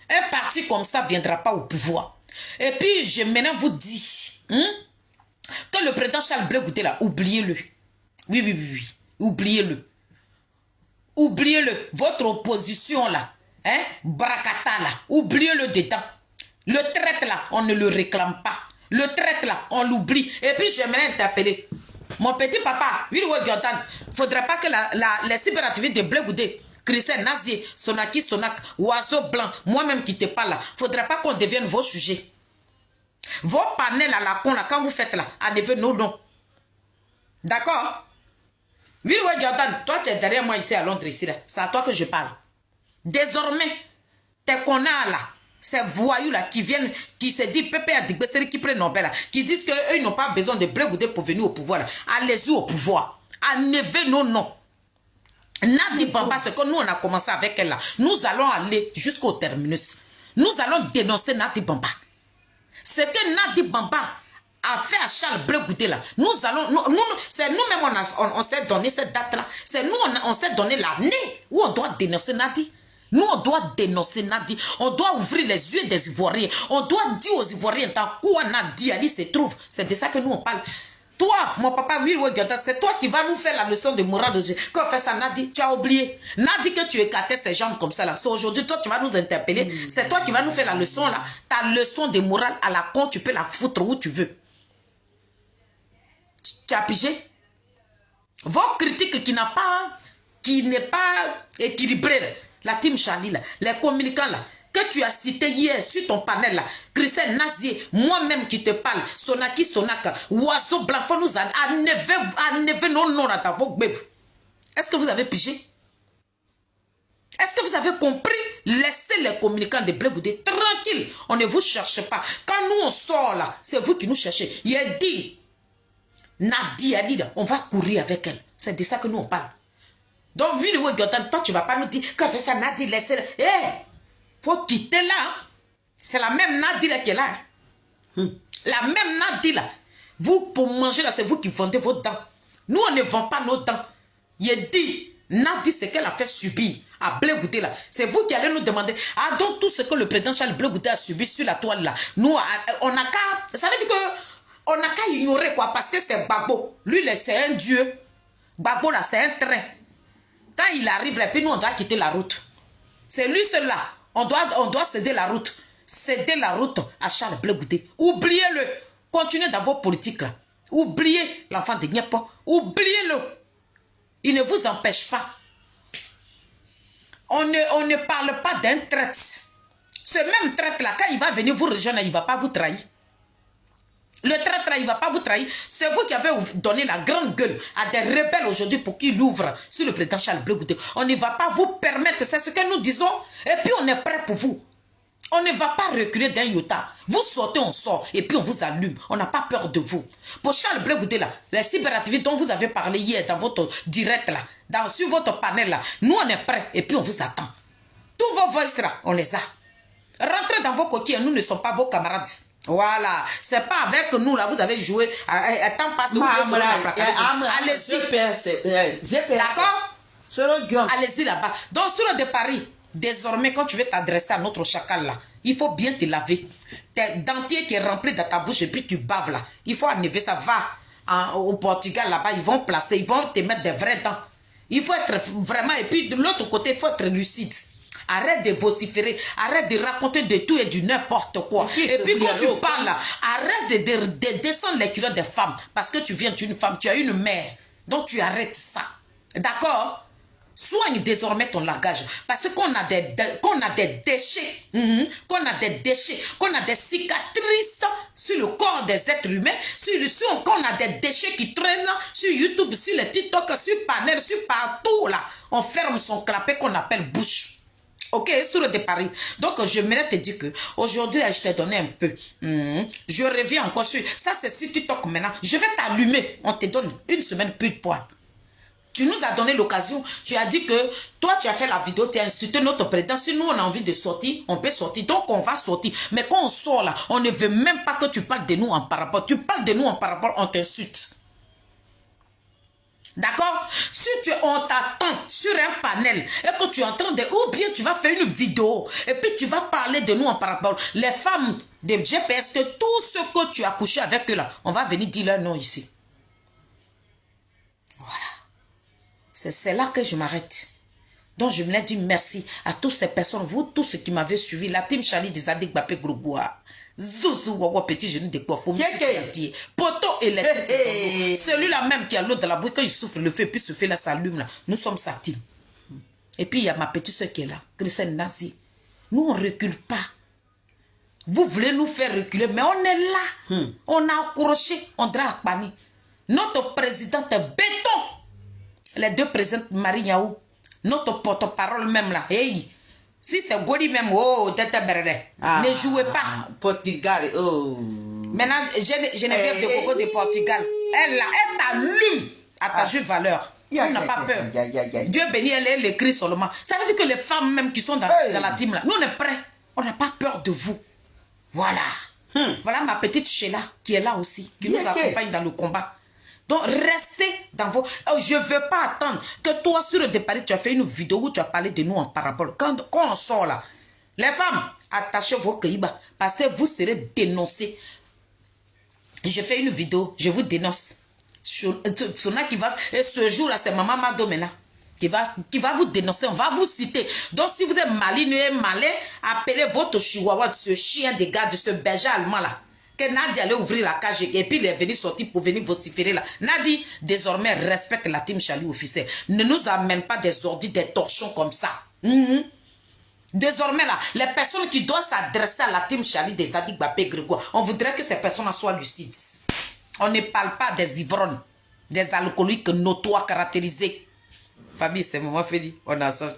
Un parti comme ça ne viendra pas au pouvoir. Et puis, je maintenant vous dis que le président Charles Blé Goudé là, oubliez-le. Oui. Oubliez-le. Oubliez-le. Votre opposition là, Brakata là, oubliez-le dedans. Le traite là, on ne le réclame pas. Le traite là, on l'oublie. Et puis, j'aimerais interpeller mon petit papa, Wilwo Jordan. Faudrait pas que les cyberactivités de Blé Goudé, Christelle Nazier, Sonaki, Sonak, Oiseau Blanc, moi-même qui te parle là, faudrait pas qu'on devienne vos sujets. Vos panels à la con là, quand vous faites là, enlevez nos noms. D'accord? Wilwo Jordan, toi tu es derrière moi ici à Londres, ici là. C'est à toi que je parle. Désormais, tes connards là, ces voyous là qui viennent, qui se disent Pépé Adigbesseri qui prennent Nobel là, qui disent qu'eux ils n'ont pas besoin de Blé Goudé pour venir au pouvoir là. Allez-y au pouvoir. Enlevez nos noms. Nadi Bamba, c'est que nous on a commencé avec elle là. Nous allons aller jusqu'au terminus. Nous allons dénoncer Nadi Bamba. Ce que Nadi Bamba a fait à Charles Blé Goudé là. Nous allons, c'est nous-mêmes on s'est donné cette date là. C'est nous on s'est donné l'année où on doit dénoncer Nadi. Nous, on doit dénoncer Nadi. On doit ouvrir les yeux des Ivoiriens. On doit dire aux Ivoiriens dans quoi Nadi Ali se trouve. C'est de ça que nous, on parle. Toi, mon papa, c'est toi qui vas nous faire la leçon de morale de Dieu. Quand on fait ça, Nadi, tu as oublié. Nadi que tu écartais ces jambes comme ça là. C'est aujourd'hui, toi, tu vas nous interpeller. C'est toi qui vas nous faire la leçon là. Ta leçon de morale à la con, tu peux la foutre où tu veux. Tu as pigé? Vos critiques qui n'est pas équilibrée, la team Charlie, là, les communicants là, que tu as cité hier sur ton panel là, Christelle Nazier, moi-même qui te parle, Sonaki Sonaka, Oiseau Blanc, nous a non, est-ce que vous avez pigé? Est-ce que vous avez compris? Laissez les communicants de Blé Goudé tranquille. On ne vous cherche pas. Quand nous on sort là, c'est vous qui nous cherchez. Il a dit, Nadia dit, on va courir avec elle. C'est de ça que nous on parle. Donc, oui, toi, tu ne vas pas nous dire qu'on fait ça, Nadia, laissez-la. Faut quitter là. Hein. C'est la même Nadia qui est là. Hein. La même Nadia là. Vous, pour manger là, c'est vous qui vendez vos dents. Nous, on ne vend pas nos dents. Il dit, Nadia, c'est qu'elle a fait subir à Blé Goudé là. C'est vous qui allez nous demander. Ah, donc tout ce que le président Charles Blé Goudé a subi sur la toile là. Nous, on n'a qu'à. Ça veut dire que. On n'a qu'à ignorer quoi. Parce que c'est Babo. Lui, c'est un dieu. Babo là, c'est un train. Quand il arrive, et puis nous, on doit quitter la route. C'est lui seul-là. On doit céder la route. Céder la route à Charles Blé Goudé. Oubliez-le. Continuez dans vos politiques là. Oubliez l'enfant de Gnepo. Oubliez-le. Il ne vous empêche pas. On ne parle pas d'un traître. Ce même traître-là, quand il va venir vous rejoindre, il ne va pas vous trahir. Le traître, il ne va pas vous trahir. C'est vous qui avez donné la grande gueule à des rebelles aujourd'hui pour qu'ils l'ouvrent sur le président Charles Blé Goudé. On ne va pas vous permettre, c'est ce que nous disons. Et puis on est prêt pour vous. On ne va pas reculer d'un iota. Vous sortez, on sort. Et puis on vous allume. On n'a pas peur de vous. Pour Charles Blé Goudé, là, les cyberactivités dont vous avez parlé hier dans votre direct, là, sur votre panel, là, nous on est prêts. Et puis on vous attend. Tous vos voices, là, on les a. Rentrez dans vos coquilles. Nous ne sommes pas vos camarades. Voilà, c'est pas avec nous là, vous avez joué à temps passé. Allez-y. D'accord? Allez-y là-bas. Donc, sur le de Paris, désormais, quand tu veux t'adresser à notre chacal là, il faut bien te laver. Tes dentiers qui est rempli dans ta bouche et puis tu baves là. Il faut enlever ça. Va au Portugal là-bas, ils vont te mettre des vrais dents. Il faut être vraiment, et puis de l'autre côté, il faut être lucide. Arrête de vociférer, arrête de raconter de tout et du n'importe quoi. Et puis quand tu parles, arrête de descendre les culottes des femmes. Parce que tu viens d'une femme, tu as une mère. Donc tu arrêtes ça. D'accord? Soigne désormais ton langage. Parce qu'on a des déchets, qu'on a des cicatrices sur le corps des êtres humains, qu'on a des déchets qui traînent sur YouTube, sur les TikTok, sur Panel, sur partout là. On ferme son clapet qu'on appelle bouche. Ok, sur le de Paris. Donc, je voulais te dire que aujourd'hui, je t'ai donné un peu. Je reviens encore sur. Ça, c'est sur TikTok maintenant. Je vais t'allumer. On te donne une semaine plus de poids. Tu nous as donné l'occasion. Tu as dit que toi, tu as fait la vidéo, tu as insulté notre président. Si nous, on a envie de sortir, on peut sortir. Donc, on va sortir. Mais quand on sort là, on ne veut même pas que tu parles de nous en parabole. Tu parles de nous en parabole, on t'insulte. D'accord? Si on t'attend sur un panel et que tu es en train de... Ou bien tu vas faire une vidéo et puis tu vas parler de nous en parabole. Les femmes de GPS, que tout ce que tu as couché avec eux là, on va venir dire leur nom ici. Voilà. C'est là que je m'arrête. Donc je me dis merci à toutes ces personnes, vous tous ceux qui m'avaient suivi, la team Charlie des Adik Bapé Grogoua. Zouzou, wawa, petit genou de quoi. Poteau électrique. Celui-là même qui a l'eau dans la bouche, quand il souffle le feu, puis ce feu là s'allume là. Nous sommes sa team. Et puis il y a ma petite soeur qui est là, Christelle Nazi. Nous on ne recule pas. Vous voulez nous faire reculer, mais on est là. On a accroché, on dirait Akpani. Notre présidente béton. Les deux présidentes Marie Yaou. Notre porte-parole même là. Hey. Si c'est Godi même, oh, ne jouez pas. Portugal, oh. Maintenant, Geneviève de Coco de Portugal. Elle t'allume à ta juste valeur. On n'a pas peur. Dieu béni, elle écrit seulement. Ça veut dire que les femmes même qui sont dans la team là, nous on est prêts. On n'a pas peur de vous. Voilà. Voilà ma petite Sheila qui est là aussi, qui nous accompagne dans le combat. Donc, restez dans vos... Je ne veux pas attendre que toi, sur le départ, tu as fait une vidéo où tu as parlé de nous en parabole. Quand on sort là, les femmes, attachez vos caïbas parce que vous serez dénoncés. Je fais une vidéo, je vous dénonce. Qui va, et ce jour-là, c'est Maman Madomena qui va vous dénoncer, on va vous citer. Donc, si vous êtes maligne et malin, appelez votre chihuahua, ce chien de garde, ce berger allemand là. Que Nadi allait ouvrir la cage et puis il est venu sortir pour venir vociférer là. Nadi, désormais, respecte la team Chali officielle. Ne nous amène pas des ordures, des torchons comme ça. Désormais là, les personnes qui doivent s'adresser à la team Chali des Zadig Bapé Grégoire, on voudrait que ces personnes soient lucides. On ne parle pas des ivrognes, des alcooliques notoires caractérisés. Famille, c'est maman Feli, on a sorti.